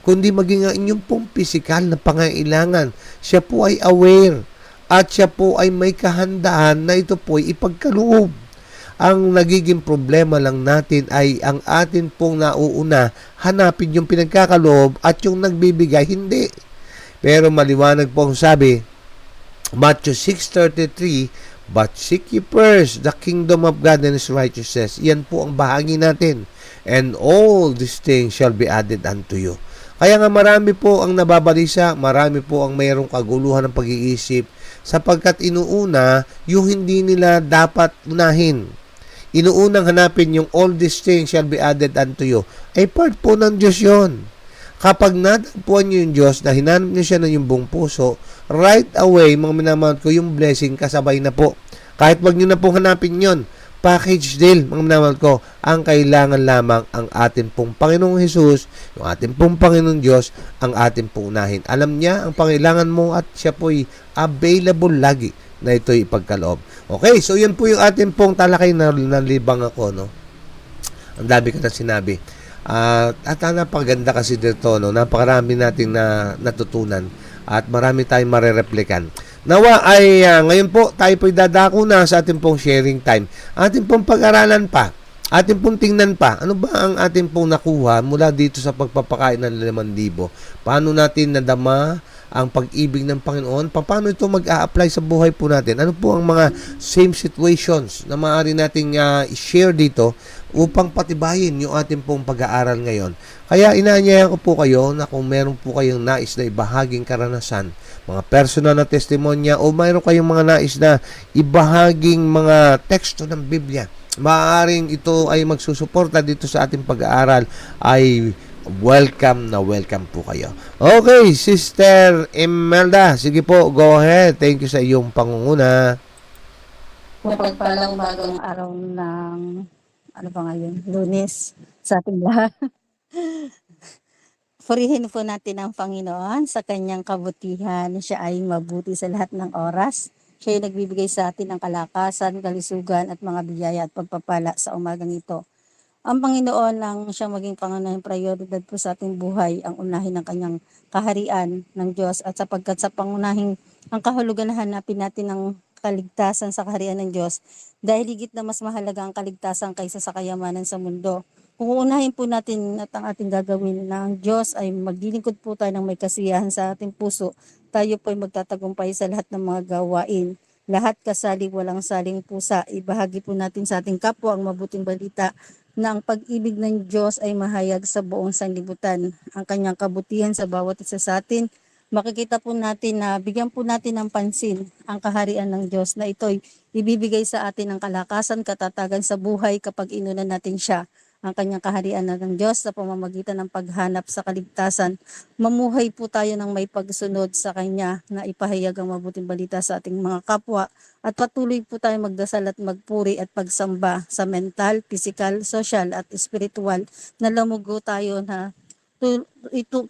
kundi maging ang inyong pong pisikal na pangailangan. Siya po ay aware at siya po ay may kahandaan na ito po ay ipagkaloob. Ang nagiging problema lang natin ay ang atin pong nauuna, hanapin yung pinagkakaloob at yung nagbibigay, hindi. Pero maliwanag po ang sabi, Matthew 6:33, but seek ye first the kingdom of God and His righteousness. Yan po ang bahagi natin. And all these things shall be added unto you. Kaya nga marami po ang nababalisa, marami po ang mayroong kaguluhan ng pag-iisip, sapagkat inuuna yung hindi nila dapat unahin. Inuunang hanapin yung all these things shall be added unto you. Ay part po ng Diyos yun. Kapag natagpuan nyo yung Diyos na hinanap nyo siya ng yung buong puso, right away, mga minamahal ko, yung blessing kasabay na po. Kahit wag nyo na po hanapin yon, package deal, mga minamahal ko, ang kailangan lamang ang ating pong Panginoong Hesus, yung ating pong Panginoong Diyos, ang ating pong unahin. Alam niya ang pangailangan mo at siya po'y available lagi na ito'y ipagkaloob. Okay, so yun po yung ating pong talakay na nalibang ako, no? Ang dami ka na sinabi. At napakaganda kasi dito, no? Napakarami nating natutunan at marami tayong marereplikan. Nawa ay ngayon po tayo po'y dadako na sa ating pong sharing time. Ating pong pag-aralan pa. Ating pong tingnan pa. Ano ba ang ating pong nakuha mula dito sa pagpapakain ng 5,000? Paano natin nadama ang pag-ibig ng Panginoon? Paano ito mag-a-apply sa buhay po natin? Ano po ang mga same situations na maaari nating i-share dito upang patibayin yung ating pong pag-aaral ngayon? Kaya inaanyayan ko po kayo na kung meron po kayong nais na ibahaging karanasan, mga personal na testimonya o mayroon kayong mga nais na ibahaging mga teksto ng Biblia, maaaring ito ay magsusuporta dito sa ating pag-aaral, ay welcome na welcome po kayo. Okay, Sister Imelda, sige po, go ahead. Thank you sa iyong pangunguna. Mapagpalang bagong araw ng, ano ba ngayon, Lunes sa ating lahat. Purihin po natin ang Panginoon sa kanyang kabutihan. Siya ay mabuti sa lahat ng oras. Siya ay nagbibigay sa atin ng kalakasan, kalusugan at mga biyaya at pagpapala sa umagang ito. Ang Panginoon lang siyang maging pangunahing prioridad po sa ating buhay, ang unahin ng kanyang kaharian ng Diyos. At sapagkat sa pangunahing ang kahulugan na hanapin natin ng kaligtasan sa kaharian ng Diyos, dahil higit na mas mahalaga ang kaligtasan kaysa sa kayamanan sa mundo. Kung uunahin po natin at ang ating gagawin na ang Diyos ay maglilingkod po tayo ng may kasiyahan sa ating puso, tayo po ay magtatagumpay sa lahat ng mga gawain. Lahat kasali, walang saling pusa. Ibahagi po natin sa ating kapwa ang mabuting balita na ang pag-ibig ng Diyos ay mahayag sa buong sanlibutan. Ang kanyang kabutihan sa bawat isa sa atin, makikita po natin na bigyan po natin ng pansin ang kaharian ng Diyos na ito'y ibibigay sa atin ng kalakasan, katatagan sa buhay kapag inunan natin siya. Ang kanyang kaharian ng Diyos sa pamamagitan ng paghanap sa kaligtasan. Mamuhay po tayo ng may pagsunod sa Kanya na ipahayag ang mabuting balita sa ating mga kapwa at patuloy po tayo magdasal at magpuri at pagsamba sa mental, physical, social at spiritual na lamugo tayo na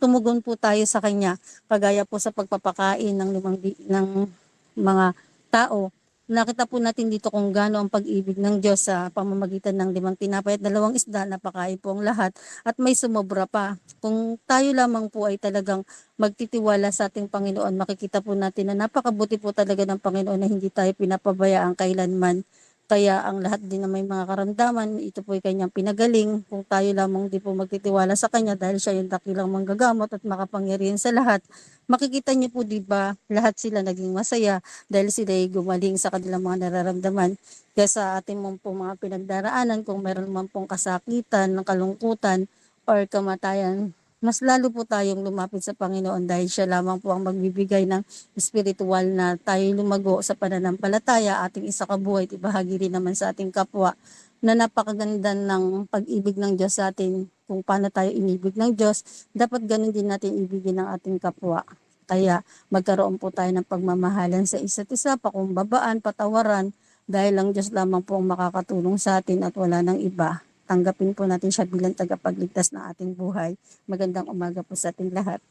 tumugon po tayo sa Kanya kagaya po sa pagpapakain ng mga tao Nakita po natin dito kung gaano ang pag-ibig ng Diyos sa pamamagitan ng 5 tinapay at 2 isda, napakain po ang lahat at may sumobra pa. Kung tayo lamang po ay talagang magtitiwala sa ating Panginoon, makikita po natin na napakabuti po talaga ng Panginoon na hindi tayo pinapabayaan kailanman. Kaya ang lahat din na may mga karamdaman, ito po ay kanyang pinagaling. Kung tayo lamang di po magtitiwala sa kanya dahil siya yung dakilang manggagamot at makapangyarihan sa lahat, makikita niyo po, di ba, lahat sila naging masaya dahil sila ay gumaling sa kanilang mga nararamdaman. Kaya sa ating pong mga pinagdaraanan, kung meron man pong kasakitan, kalungkutan, or kamatayan, mas lalo po tayong lumapit sa Panginoon dahil siya lamang po ang magbibigay ng spiritual na tayo lumago sa pananampalataya, ating isakabuhay at ibahagi rin naman sa ating kapwa na napakaganda ng pag-ibig ng Diyos sa atin. Kung paano tayo inibig ng Diyos, dapat ganun din natin ibigin ng ating kapwa. Kaya magkaroon po tayo ng pagmamahalan sa isa't isa, pakumbabaan, patawaran, dahil ang Diyos lamang po ang makakatulong sa atin at wala nang iba. Tanggapin po natin siya bilang tagapagligtas ng ating buhay. Magandang umaga po sa ating lahat.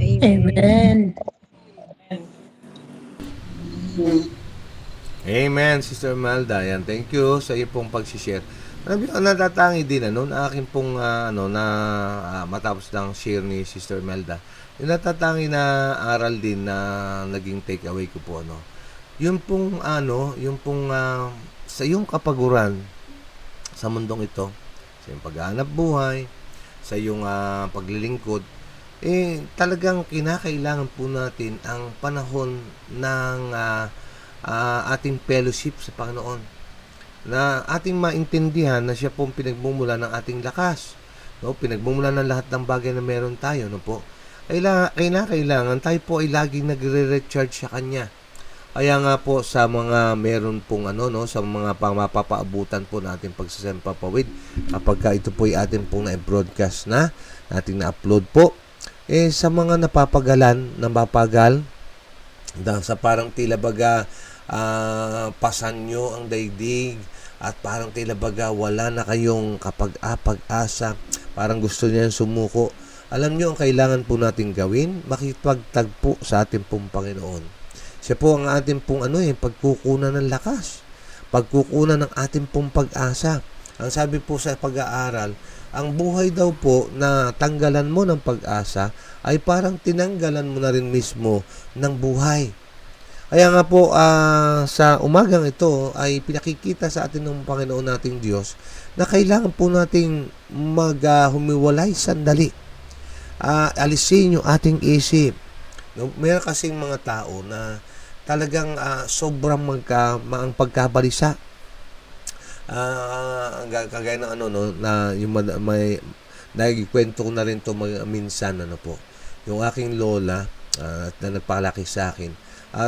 Amen. Amen, Sister Melda. Yan, thank you sa iyo pong pag-share. Natatangi din na akin pong matapos ng share ni Sister Melda. Yung natatangi na aral din na naging takeaway ko po Yung pong sa iyong kapaguran sa mundong ito, sa iyong paghahanap buhay, sa iyong paglilingkod, talagang kinakailangan po natin ang panahon ng ating fellowship sa Panginoon, na ating maintindihan na siya pong pinagmumula ng ating lakas, pinagmumula ng lahat ng bagay na meron tayo, po. Kailangan tayo po ay laging nagre-recharge sa Kanya. Kaya nga po sa mga meron pong sa mga mapapaabutan po natin pagsasempapawid, kapag ito po ay atin pong na-broadcast na, natin na-upload po, sa mga napapagal, sa parang tila baga pasan nyo ang daigdig at parang tila baga wala na kayong pag-asa, parang gusto niyan sumuko. Alam nyo ang kailangan po natin gawin, makipagtagpo sa ating pong Panginoon. Siya po ang ating pong pagkukunan ng lakas, pagkukunan ng ating pong pag-asa. Ang sabi po sa pag-aaral, ang buhay daw po na tanggalan mo ng pag-asa ay parang tinanggalan mo na rin mismo ng buhay. Kaya nga po sa umagang ito ay pinakikita sa atin ng Panginoon nating Diyos na kailangan po nating humiwalay sandali. Alisin yung ating isip. Meron kasing mga tao na talagang sobrang ang pagkabalisa. Kagaya ng na yung may nagkikwento ko na rin to minsan po. Yung aking lola na nagpalaki sa akin.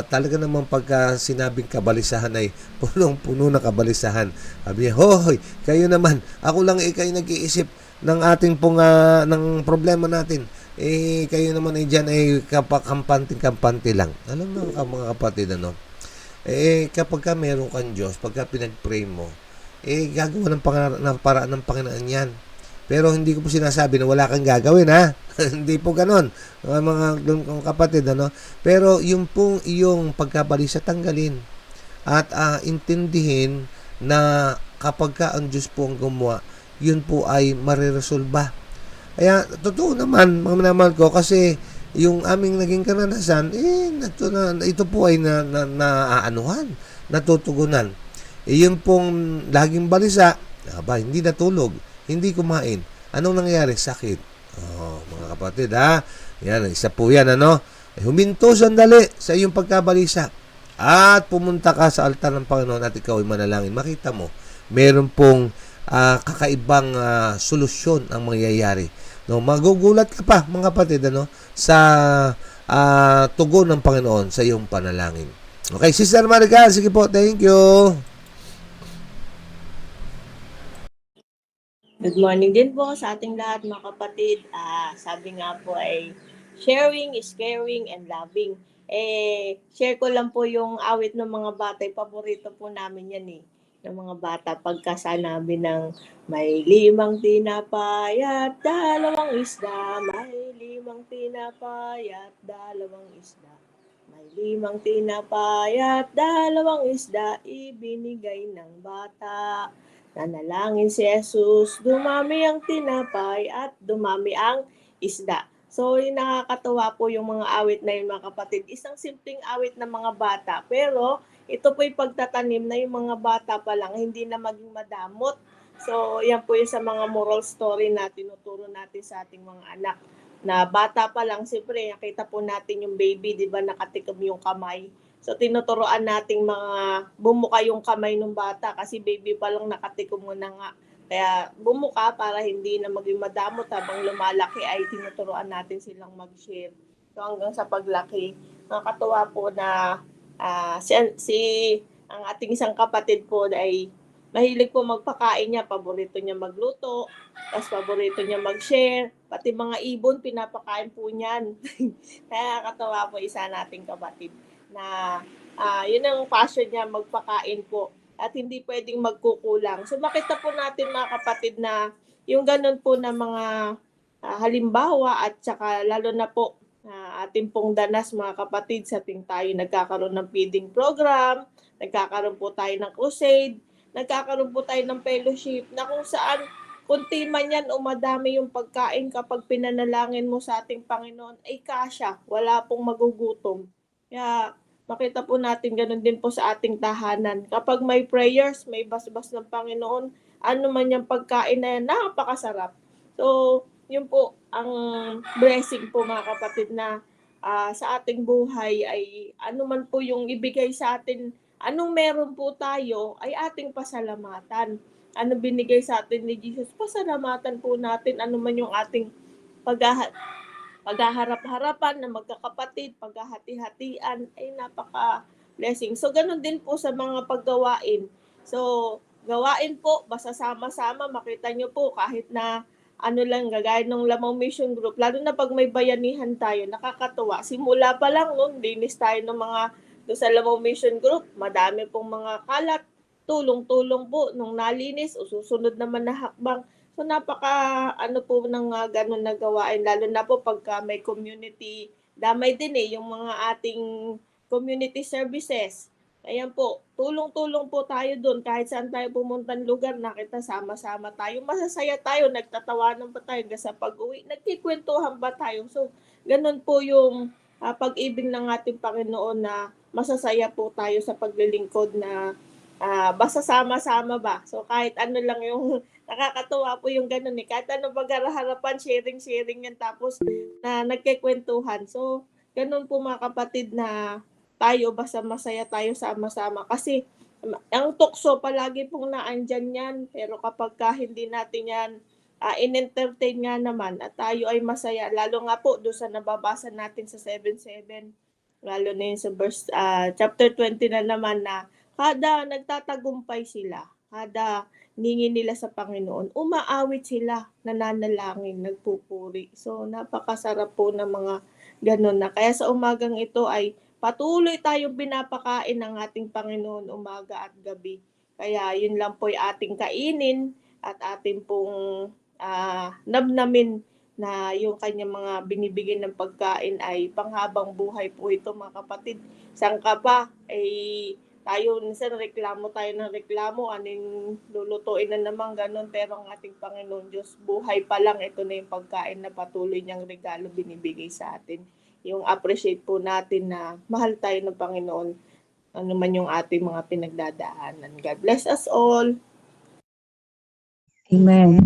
Talaga naman pagka sinabing kabalisahan ay punong-puno na kabalisahan. Sabi niya, hoy, kayo naman, ako lang kayo nag-iisip ng ating pong ng problema natin. Kayo naman dyan kampante lang. Alam mo mga kapatid, kapag ka meron kang Diyos, pagka pinag-pray mo, gagawa ng paraan ng Panginoon yan. Pero hindi ko po sinasabi na wala kang gagawin, ha? Hindi po ganon, mga kapatid, Pero yung pong iyong pagkabalisa tanggalin at intindihin na kapag ka ang Diyos po ang gumawa, yun po ay mariresolba. Kaya, totoo naman, mga minamahal ko, kasi yung aming naging karanasan, ito po ay natutugunan. Yun pong laging balisa, hindi natulog, hindi kumain. Anong nangyari? Sakit. Mga kapatid, Yan, isa po yan, Huminto sandali sa iyong pagkabalisa at pumunta ka sa altar ng Panginoon at ikaw ay manalangin. Makita mo, meron pong kakaibang solusyon ang mangyayari. Magugulat ka pa, mga kapatid, sa tugon ng Panginoon sa iyong panalangin. Okay, Sister Maricar, sige po, thank you. Good morning din po sa ating lahat, mga kapatid. Sabi nga po ay sharing is caring and loving. Share ko lang po yung awit ng mga bata. Paborito po namin yan ng mga bata. Pagka sanabi ng may 5 tinapay at 2 isda, may 5 tinapay at 2 isda. May 5 tinapay at 2 isda ibinigay ng bata. Nanalangin si Jesus, dumami ang tinapay at dumami ang isda. So, yung nakakatuwa po yung mga awit na yun, mga kapatid. Isang simpleng awit ng mga bata. Pero, ito po yung pagtatanim na yung mga bata pa lang, hindi na maging madamot. So, yan po yung sa mga moral story na tinuturo natin sa ating mga anak. Na bata pa lang, siyempre, nakita po natin yung baby, di ba, nakatikom yung kamay. So, tinuturoan nating mga bumuka yung kamay ng bata kasi baby pa lang nakatikom mo na nga. Kaya bumuka para hindi na maging madamot habang lumalaki ay tinuturoan natin silang mag-share. So hanggang sa paglaki, nakakatuwa po na ang ating isang kapatid po ay mahilig po magpakain niya. Paborito niya magluto, tapos paborito niya mag-share. Pati mga ibon, pinapakain po niyan. Kaya nakakatuwa po isa nating kapatid na yun ang passion niya, magpakain po. At hindi pwedeng magkukulang. So makita po natin mga kapatid na yung ganun po na mga halimbawa at saka lalo na po ating pong danas mga kapatid sa ating tayo nagkakaroon ng feeding program, nagkakaroon po tayo ng crusade, nagkakaroon po tayo ng fellowship na kung saan kunti man yan o madami yung pagkain kapag pinanalangin mo sa ating Panginoon ay kasya, wala pong magugutom. Kaya makita po natin ganun din po sa ating tahanan. Kapag may prayers, may basbas ng Panginoon, ano man yung pagkain na yan, napakasarap. So, yun po ang blessing po mga kapatid na sa ating buhay ay ano man po yung ibigay sa atin, anong meron po tayo ay ating pasalamatan. Ano binigay sa atin ni Jesus, pasalamatan po natin ano man yung ating paghaharap-harapan na magkakapatid, paghahati-hatian, ay napaka-blessing. So, ganun din po sa mga paggawain. So, gawain po, basta sama-sama, makita nyo po kahit na ano lang, gagaya ng Lamang Mission Group, lalo na pag may bayanihan tayo, nakakatuwa. Simula pa lang noon, linis tayo ng mga doon sa Lamang Mission Group, madami pong mga kalat, tulong-tulong po nung nalinis o susunod naman na hakbang. So ano po ng ganun na gawain, lalo na po pagka may community, damay din yung mga ating community services. Ayan po, tulong-tulong po tayo doon. Kahit saan tayo pumuntang lugar, nakita sama-sama tayo. Masasaya tayo, nagtatawanan pa tayo. Hanggang sa pag-uwi, nagkikwentuhan ba tayo? So, ganun po yung pag-ibig ng ating Panginoon na masasaya po tayo sa paglilingkod na basta sama-sama ba. So, kahit ano lang yung nakakatuwa po yung ganun Kahit ano paghaharapan, sharing yan. Tapos, na nagkikwentuhan. So, ganun po mga kapatid na tayo, basta masaya tayo sama-sama. Kasi ang tukso palagi pong naandyan yan. Pero kapag hindi natin yan in-entertain nga naman at tayo ay masaya, lalo nga po doon sa nababasa natin sa 7:7, lalo na yun sa verse, chapter 20 na naman na kada nagtatagumpay sila, kada ningi nila sa Panginoon, umaawit sila, nananalangin, nagpupuri. So napakasarap po ng mga ganun na. Kaya sa umagang ito ay patuloy tayong pinapakain ng ating Panginoon umaga at gabi. Kaya yun lang po yung ating kainin at ating pong namnamin na yung kanyang mga binibigay ng pagkain ay panghabang buhay po ito mga kapatid. Sangka pa ay tayo minsan reklamo tayo ng reklamo, anong lulutuin na naman ganun, pero ang ating Panginoon Diyos, buhay pa lang, ito na yung pagkain na patuloy niyang regalo binibigay sa atin. Yung appreciate po natin na mahal tayo ng Panginoon, ano man yung ating mga pinagdadaanan. God bless us all. Amen.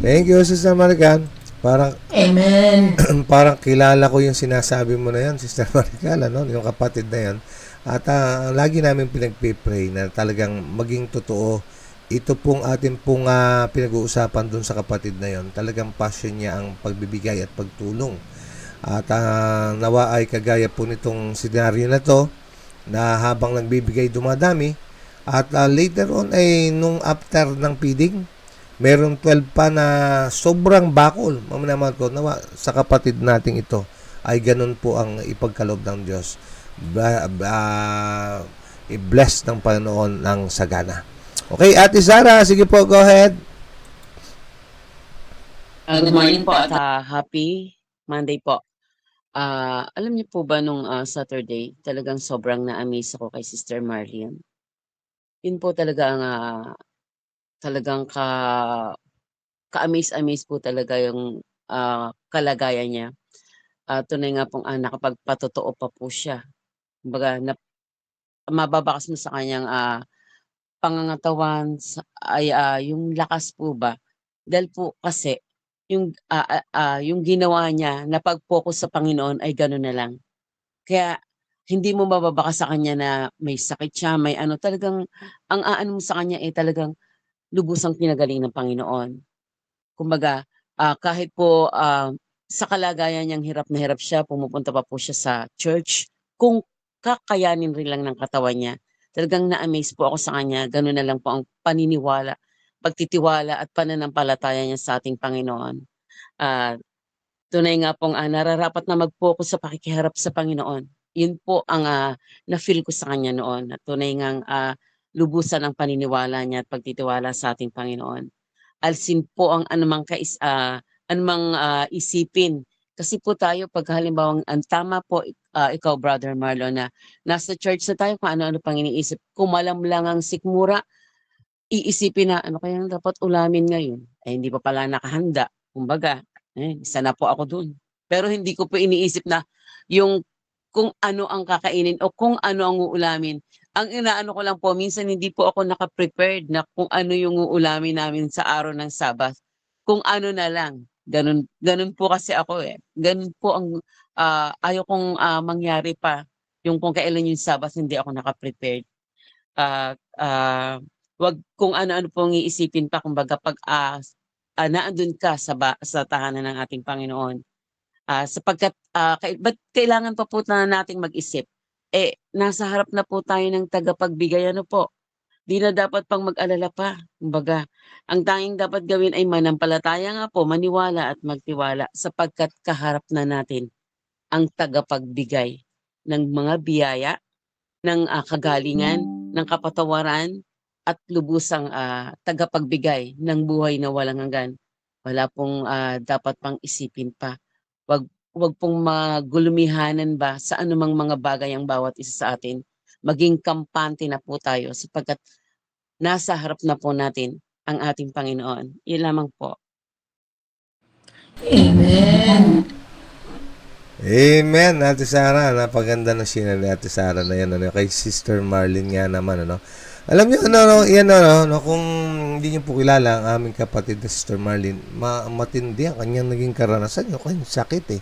Thank you, Sister Marican. Parang Amen. parang kilala ko yung sinasabi mo na yan, Sister Marican, ano? Yung kapatid na yan. At lagi namin pinagpipray na talagang maging totoo. Ito pong ating pong pinag-uusapan dun sa kapatid na yon. Talagang passion niya ang pagbibigay at pagtulong. At nawa ay kagaya po nitong senaryo na to na habang nagbibigay dumadami. At later on ay nung after ng feeding, meron 12 pa na sobrang bakol. Mamanaman ko, nawa sa kapatid nating ito ay ganun po ang ipagkaloob ng Diyos. I-bless ng Panginoon ng sagana. Okay, Ate Sara, sige po, go ahead. Good morning po at happy Monday po. Alam niyo po ba nung, Saturday talagang sobrang na-amaze ako kay Sister Marlene. Yun po talaga ang, talagang ka-amaze-amaze po talaga yung, kalagayan niya. Tunay nga pong, nakapagpatotoo pa po siya. Kumbaga mababakas mo sa kanyang, pangangatawan yung lakas po ba, dahil po kasi yung ginawa niya na pag-focus sa Panginoon ay gano'n na lang. Kaya hindi mo mababakas sa kanya na may sakit siya, may ano, talagang ang aano mo sa kanya, eh, talagang lubusang pinagaling ng Panginoon. Kumbaga, kahit po, sa kalagayan niyang hirap na hirap siya, pumupunta pa po siya sa church, kung kakayanin rin lang ng katawan niya. Talagang na-amaze po ako sa kanya, gano'n na lang po ang paniniwala, pagtitiwala at pananampalataya niya sa ating Panginoon. Ah, Tunay nga pong, nararapat na mag-focus sa pakikiharap sa Panginoon. Yun po ang, na-feel ko sa kanya noon, na tunay ngang, lubusan ang paniniwala niya at pagtitiwala sa ating Panginoon. Alisin po ang anumang, isipin. Kasi po tayo 'pag halimbawang ang tama po, ikaw Brother Marlon, na nasa church na tayo, kung ano-ano pang iniisip. Kumalam lang ang sikmura, iisipin na, "Ano kayang dapat ulamin ngayon?" Eh, hindi pa pala nakahanda. Kumbaga, isa na po ako dun. Pero hindi ko po iniisip na yung kung ano ang kakainin o kung ano ang uulamin. Ang inaano ko lang po, minsan hindi po ako naka-prepared na kung ano yung uulamin namin sa araw ng Sabbath. Kung ano na lang, ganun ganun po kasi ako, eh. Ganun po ang, ayaw kong, mangyari pa, yung kung kailan yung Sabbath hindi ako naka-prepared. Ah, ah, 'Wag kung ano-ano pong iisipin pa, kumbaga 'pag, naandun ka sa tahanan ng ating Panginoon. Sapagkat, ba't kailangan pa po na nating mag-isip, eh, nasa harap na po tayo ng tagapagbigay, ano po, 'di na dapat pang mag-alala pa. Kumbaga, ang tanging dapat gawin ay manampalataya nga po, maniwala at magtiwala, sapagkat kaharap na natin ang tagapagbigay ng mga biyaya, ng, kagalingan, ng kapatawaran at lubusang, tagapagbigay ng buhay na walang hanggan. Wala pong, dapat pang isipin pa. Wag wag pong magulumihanan ba sa anumang mga bagay ang bawat isa sa atin. Maging kampante na po tayo, sapagkat nasa harap na po natin ang ating Panginoon. Yun lamang po. Amen. Amen, Ate Sara. Napaganda na sina ni Ate Sara na yan, ano, kay Sister Marlene nga naman, ano. Alam niyo, yan, kung hindi niyo po kilala ang aming kapatid na Sister Marlene, matindi ang kanyang naging karanasan, yung kanyang sakit, eh.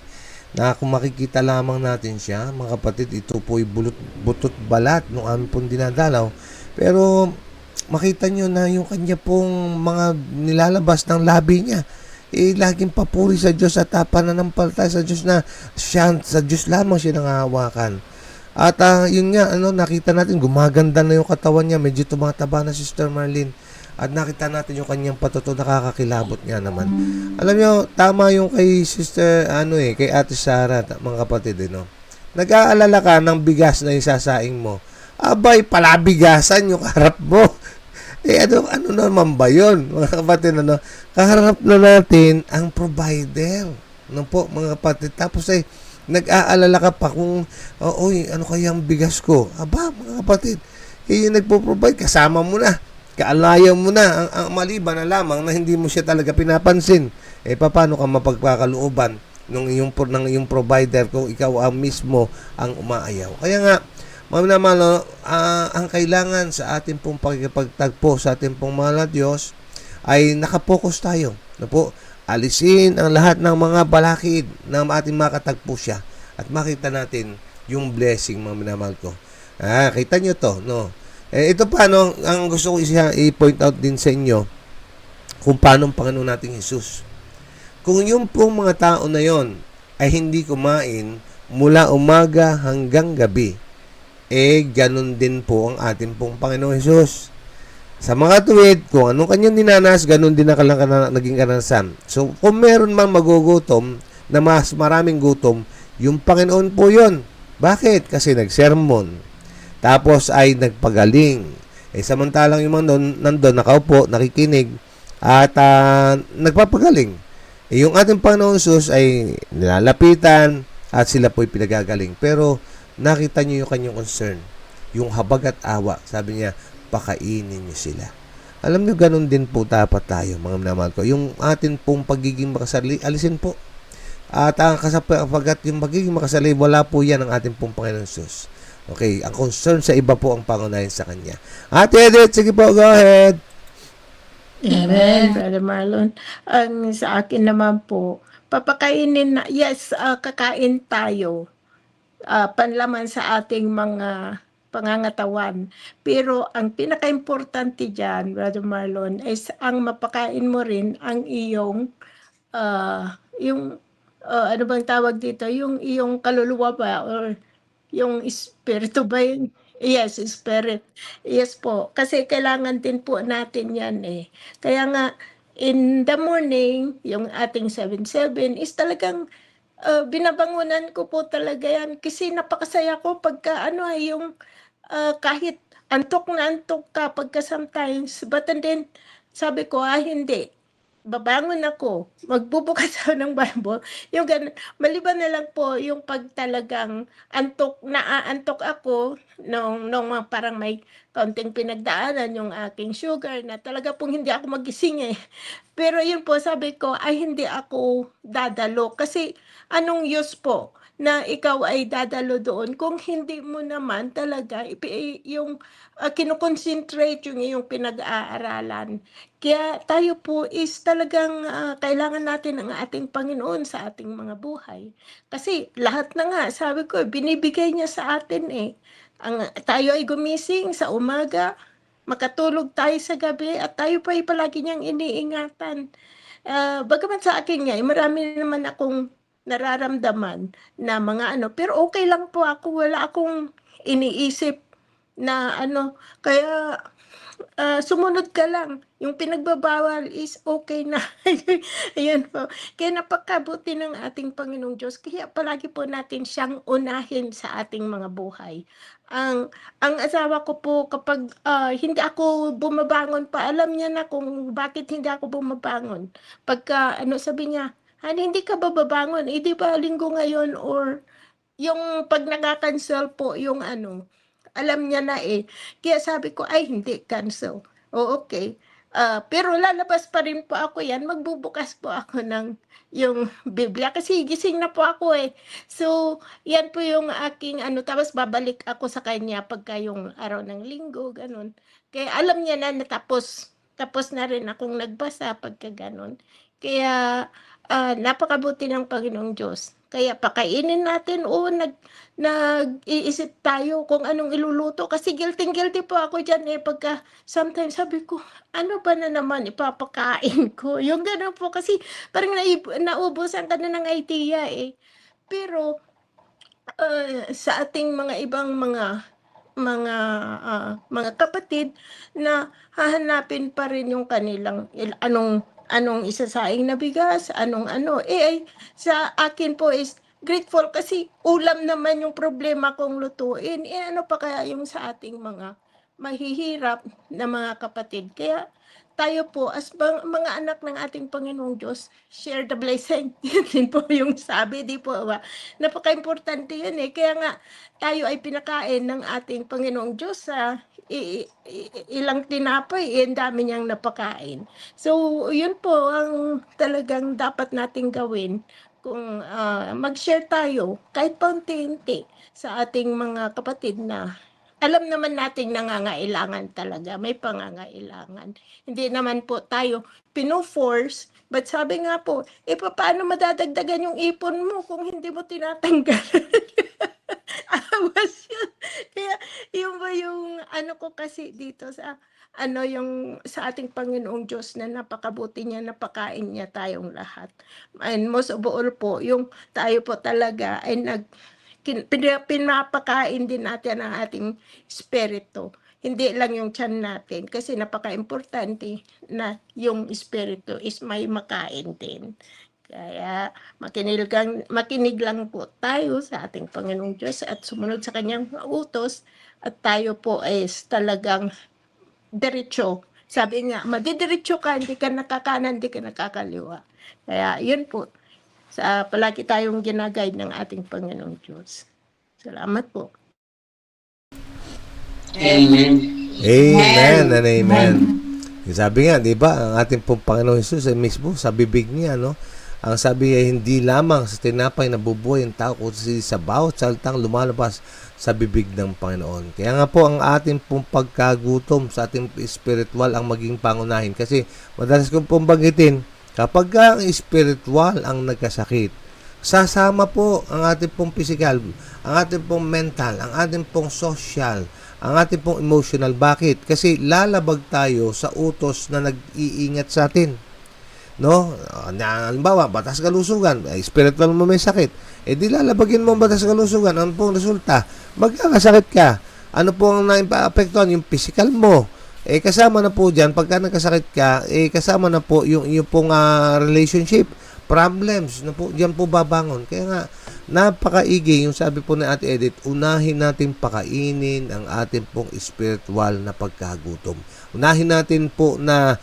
Na kung makikita lamang natin siya, mga kapatid, ito po'y butot balat nung aming pong dinadalaw. Pero, makita niyo na yung kanya pong mga nilalabas ng labi niya, laging papuri sa Diyos at pananampalataya sa Diyos, na sa Diyos lamang siya nangahawakan. At yun nga, nakita natin gumaganda na yung katawan niya, medyo tumataba na si Sister Marlene. At nakita natin yung kanyang patuto, nakakakilabot nga naman. Alam niyo, tama yung kay Sister, kay Ate Sara, mga kapatid, nag-aalala ka ng bigas na isasaing mo. Abay, palabigasan yung harap mo. Ano naman ba yun, mga kapatid, kaharap na natin ang provider, po, mga kapatid. Tapos nag-aalala ka pa kung, ano kaya ang bigas ko? Aba, mga kapatid, yung nagpo-provide, kasama mo na, kaalayan mo na, ang maliban na lamang na hindi mo siya talaga pinapansin. Paano ka mapagkakalooban ng iyong provider kung ikaw ang mismo ang umaayaw? Kaya nga, ang kailangan sa ating pong pagkipagtagpo sa ating pong mahal na Diyos ay nakapokus tayo. Alisin ang lahat ng mga balakid na ating makatagpo siya at makita natin yung blessing, mga minamahal ko. Kita nyo to, no? Ito pa, ang gusto ko i-point out din sa inyo kung paano ang Panginoon nating Jesus. Kung yung pong mga tao na yon ay hindi kumain mula umaga hanggang gabi, ganun din po ang ating pong Panginoon Jesus. Sa mga tuwid, kung anong kanyang dinanas, ganun din ang naging karanasan. So, kung meron man magugutom, na mas maraming gutom, yung Panginoon po yon. Bakit? Kasi nagsermon. Tapos ay nagpagaling. Samantalang yung mga nandun, nakaupo, nakikinig, at nagpapagaling. Yung ating Panginoon Jesus ay nilalapitan, at sila po'y pinagagaling. Pero nakita niyo yung kanyang concern, yung habag at awa. Sabi niya, pakainin niyo sila. Alam niyo, ganun din po dapat tayo, mga minamahal ko. Yung atin pong pagiging makasarili, alisin po. At kasapagat yung pagiging makasarili, wala po yan ang ating pong Panginoon Sus. Okay, ang concern sa iba po ang pangunahin sa Kanya. Ate Edith, sige po, go ahead. Amen, Brother Marlon. Ang sa akin naman po, papakainin na, yes, kakain tayo. Panlaman sa ating mga pangangatawan. Pero ang pinaka-importante dyan, Brother Marlon, is ang mapakain mo rin ang iyong, ano bang tawag dito? Yung iyong kaluluwa ba? Or yung espiritu ba yun? Yes, spirit. Yes po. Kasi kailangan din po natin yan eh. Kaya nga, in the morning, yung ating 7-7 is talagang binabangunan ko po talaga yan. Kasi napakasaya ko pagka yung kahit antok na antok ka pagka sometimes. But then, sabi ko, hindi. Babangon ako, magbubukas ako ng Bible, yung ganun. Maliban na lang po yung pag talagang naaantok ako, nung parang may kaunting pinagdaanan yung aking sugar na talaga pong hindi ako magising eh. Pero yun po, sabi ko, ay hindi ako dadalo. Kasi anong use po na ikaw ay dadalo doon kung hindi mo naman talaga yung kinoconcentrate yung iyong pinag-aaralan. Kaya tayo po is talagang kailangan natin ang ating Panginoon sa ating mga buhay. Kasi lahat na nga, sabi ko, binibigay niya sa atin eh. Tayo ay gumising sa umaga, makatulog tayo sa gabi, at tayo pa ay palagi niyang iniingatan. Bagaman sa akin nga, marami naman akong nararamdaman na mga pero okay lang po ako, wala akong iniisip na kaya sumunod ka lang. Yung pinagbabawal is okay na. Ayan po. Kaya napakabuti ng ating Panginoong Diyos. Kaya palagi po natin siyang unahin sa ating mga buhay. Ang asawa ko po kapag hindi ako bumabangon pa, alam niya na kung bakit hindi ako bumabangon. Pagka sabi niya, "Honey, hindi ka ba babangon? Eh, di ba linggo ngayon?" Or yung pag nagka-cancel po yung alam niya na eh. Kaya sabi ko, ay hindi, cancel. O okay. Pero lalabas pa rin po ako yan, magbubukas po ako ng yung Biblia kasi gising na po ako eh. So, yan po yung aking tapos babalik ako sa kanya pagka yung araw ng linggo, ganun. Kaya alam niya na tapos na rin akong nagbasa pagka ganun. Kaya napakabuti ng Panginoong Diyos. Kaya pakainin natin nag-iisip tayo kung anong iluluto kasi guilty po ako diyan eh pagka sometimes sabi ko ano ba na naman ipapakain ko yung gano'n po kasi parang naubusan ka na ng idea eh. Pero sa ating mga ibang mga kapatid na hahanapin pa rin yung kanilang anong isasaing na bigas, sa akin po is grateful kasi ulam naman yung problema kong lutuin. Ano pa kaya yung sa ating mga mahihirap na mga kapatid. Kaya tayo po as mga anak ng ating Panginoong Diyos, share the blessing. Yun din po yung sabi, di po ba? Napaka-importante yun eh. Kaya nga tayo ay pinakain ng ating Panginoong Diyos sa ilang tinapay, ang dami niyang napakain. So, yun po ang talagang dapat nating gawin kung mag-share tayo kahit paunti-unti sa ating mga kapatid na alam naman nating nangangailangan talaga, may pangangailangan. Hindi naman po tayo pino-force, but sabi nga po, paano madadagdagan yung ipon mo kung hindi mo tinatanggal? Awas yun. Kaya yun ba yung ko kasi dito sa yung sa ating Panginoong Diyos na napakabuti niya, napakain niya tayong lahat. And most of all po, yung tayo po talaga ay pinapakain din natin ang ating espiritu. Hindi lang yung tiyan natin kasi napaka-importante na yung espiritu is may makain din. Kaya makinig lang po tayo sa ating Panginoong Diyos at sumunod sa kanyang utos at tayo po is talagang diretso. Sabi nga, madidiretso ka, hindi ka nakakanan, hindi ka nakakaliwa. Kaya yun po, palagi tayong ginaguide ng ating Panginoong Diyos. Salamat po. Amen. Amen and amen. Sabi nga, di ba, ang ating pong Panginoong Hesus ay mismo sa bibig niya, no? Ang sabi ay hindi lamang sa tinapay na bubuhay ang tao, kundi sa bawat salitang lumalabas sa bibig ng Panginoon. Kaya nga po ang ating pong pagkagutom sa ating spiritual ang maging pangunahin. Kasi madalas kong pong banggitin, kapag ang spiritual ang nagkasakit, sasama po ang ating pong physical, ang ating pong mental, ang ating pong social, ang ating pong emotional. Bakit? Kasi lalabag tayo sa utos na nag-iingat sa atin. No? Halimbawa, batas kalusugan, spiritual mo may sakit. Di lalabagin mo ang batas kalusugan. Ano pong resulta? Magkakasakit ka. Ano pong na-apektuhan? Yung physical mo. Kasama na po dyan, pagka nagkasakit ka, kasama na po yung pong relationship problems na po, diyan po babangon. Kaya nga, napakaigi yung sabi po ni Ate Edith, unahin natin pakainin ang ating pong spiritual na pagkagutom. Unahin natin po na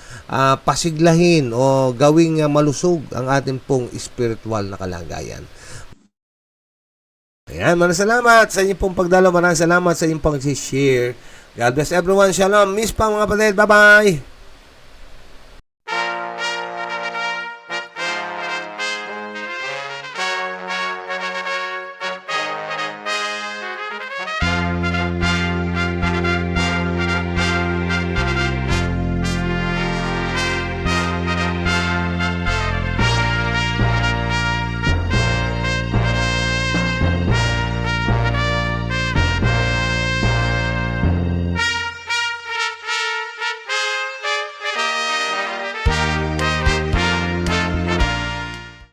pasiglahin o gawing malusog ang ating pong spiritual na kalagayan. Ayan, maraming salamat sa inyong pong pagdalo. Maraming salamat sa inyong pang-share. God bless everyone. Shalom. Miss pa mga kapatid. Bye-bye.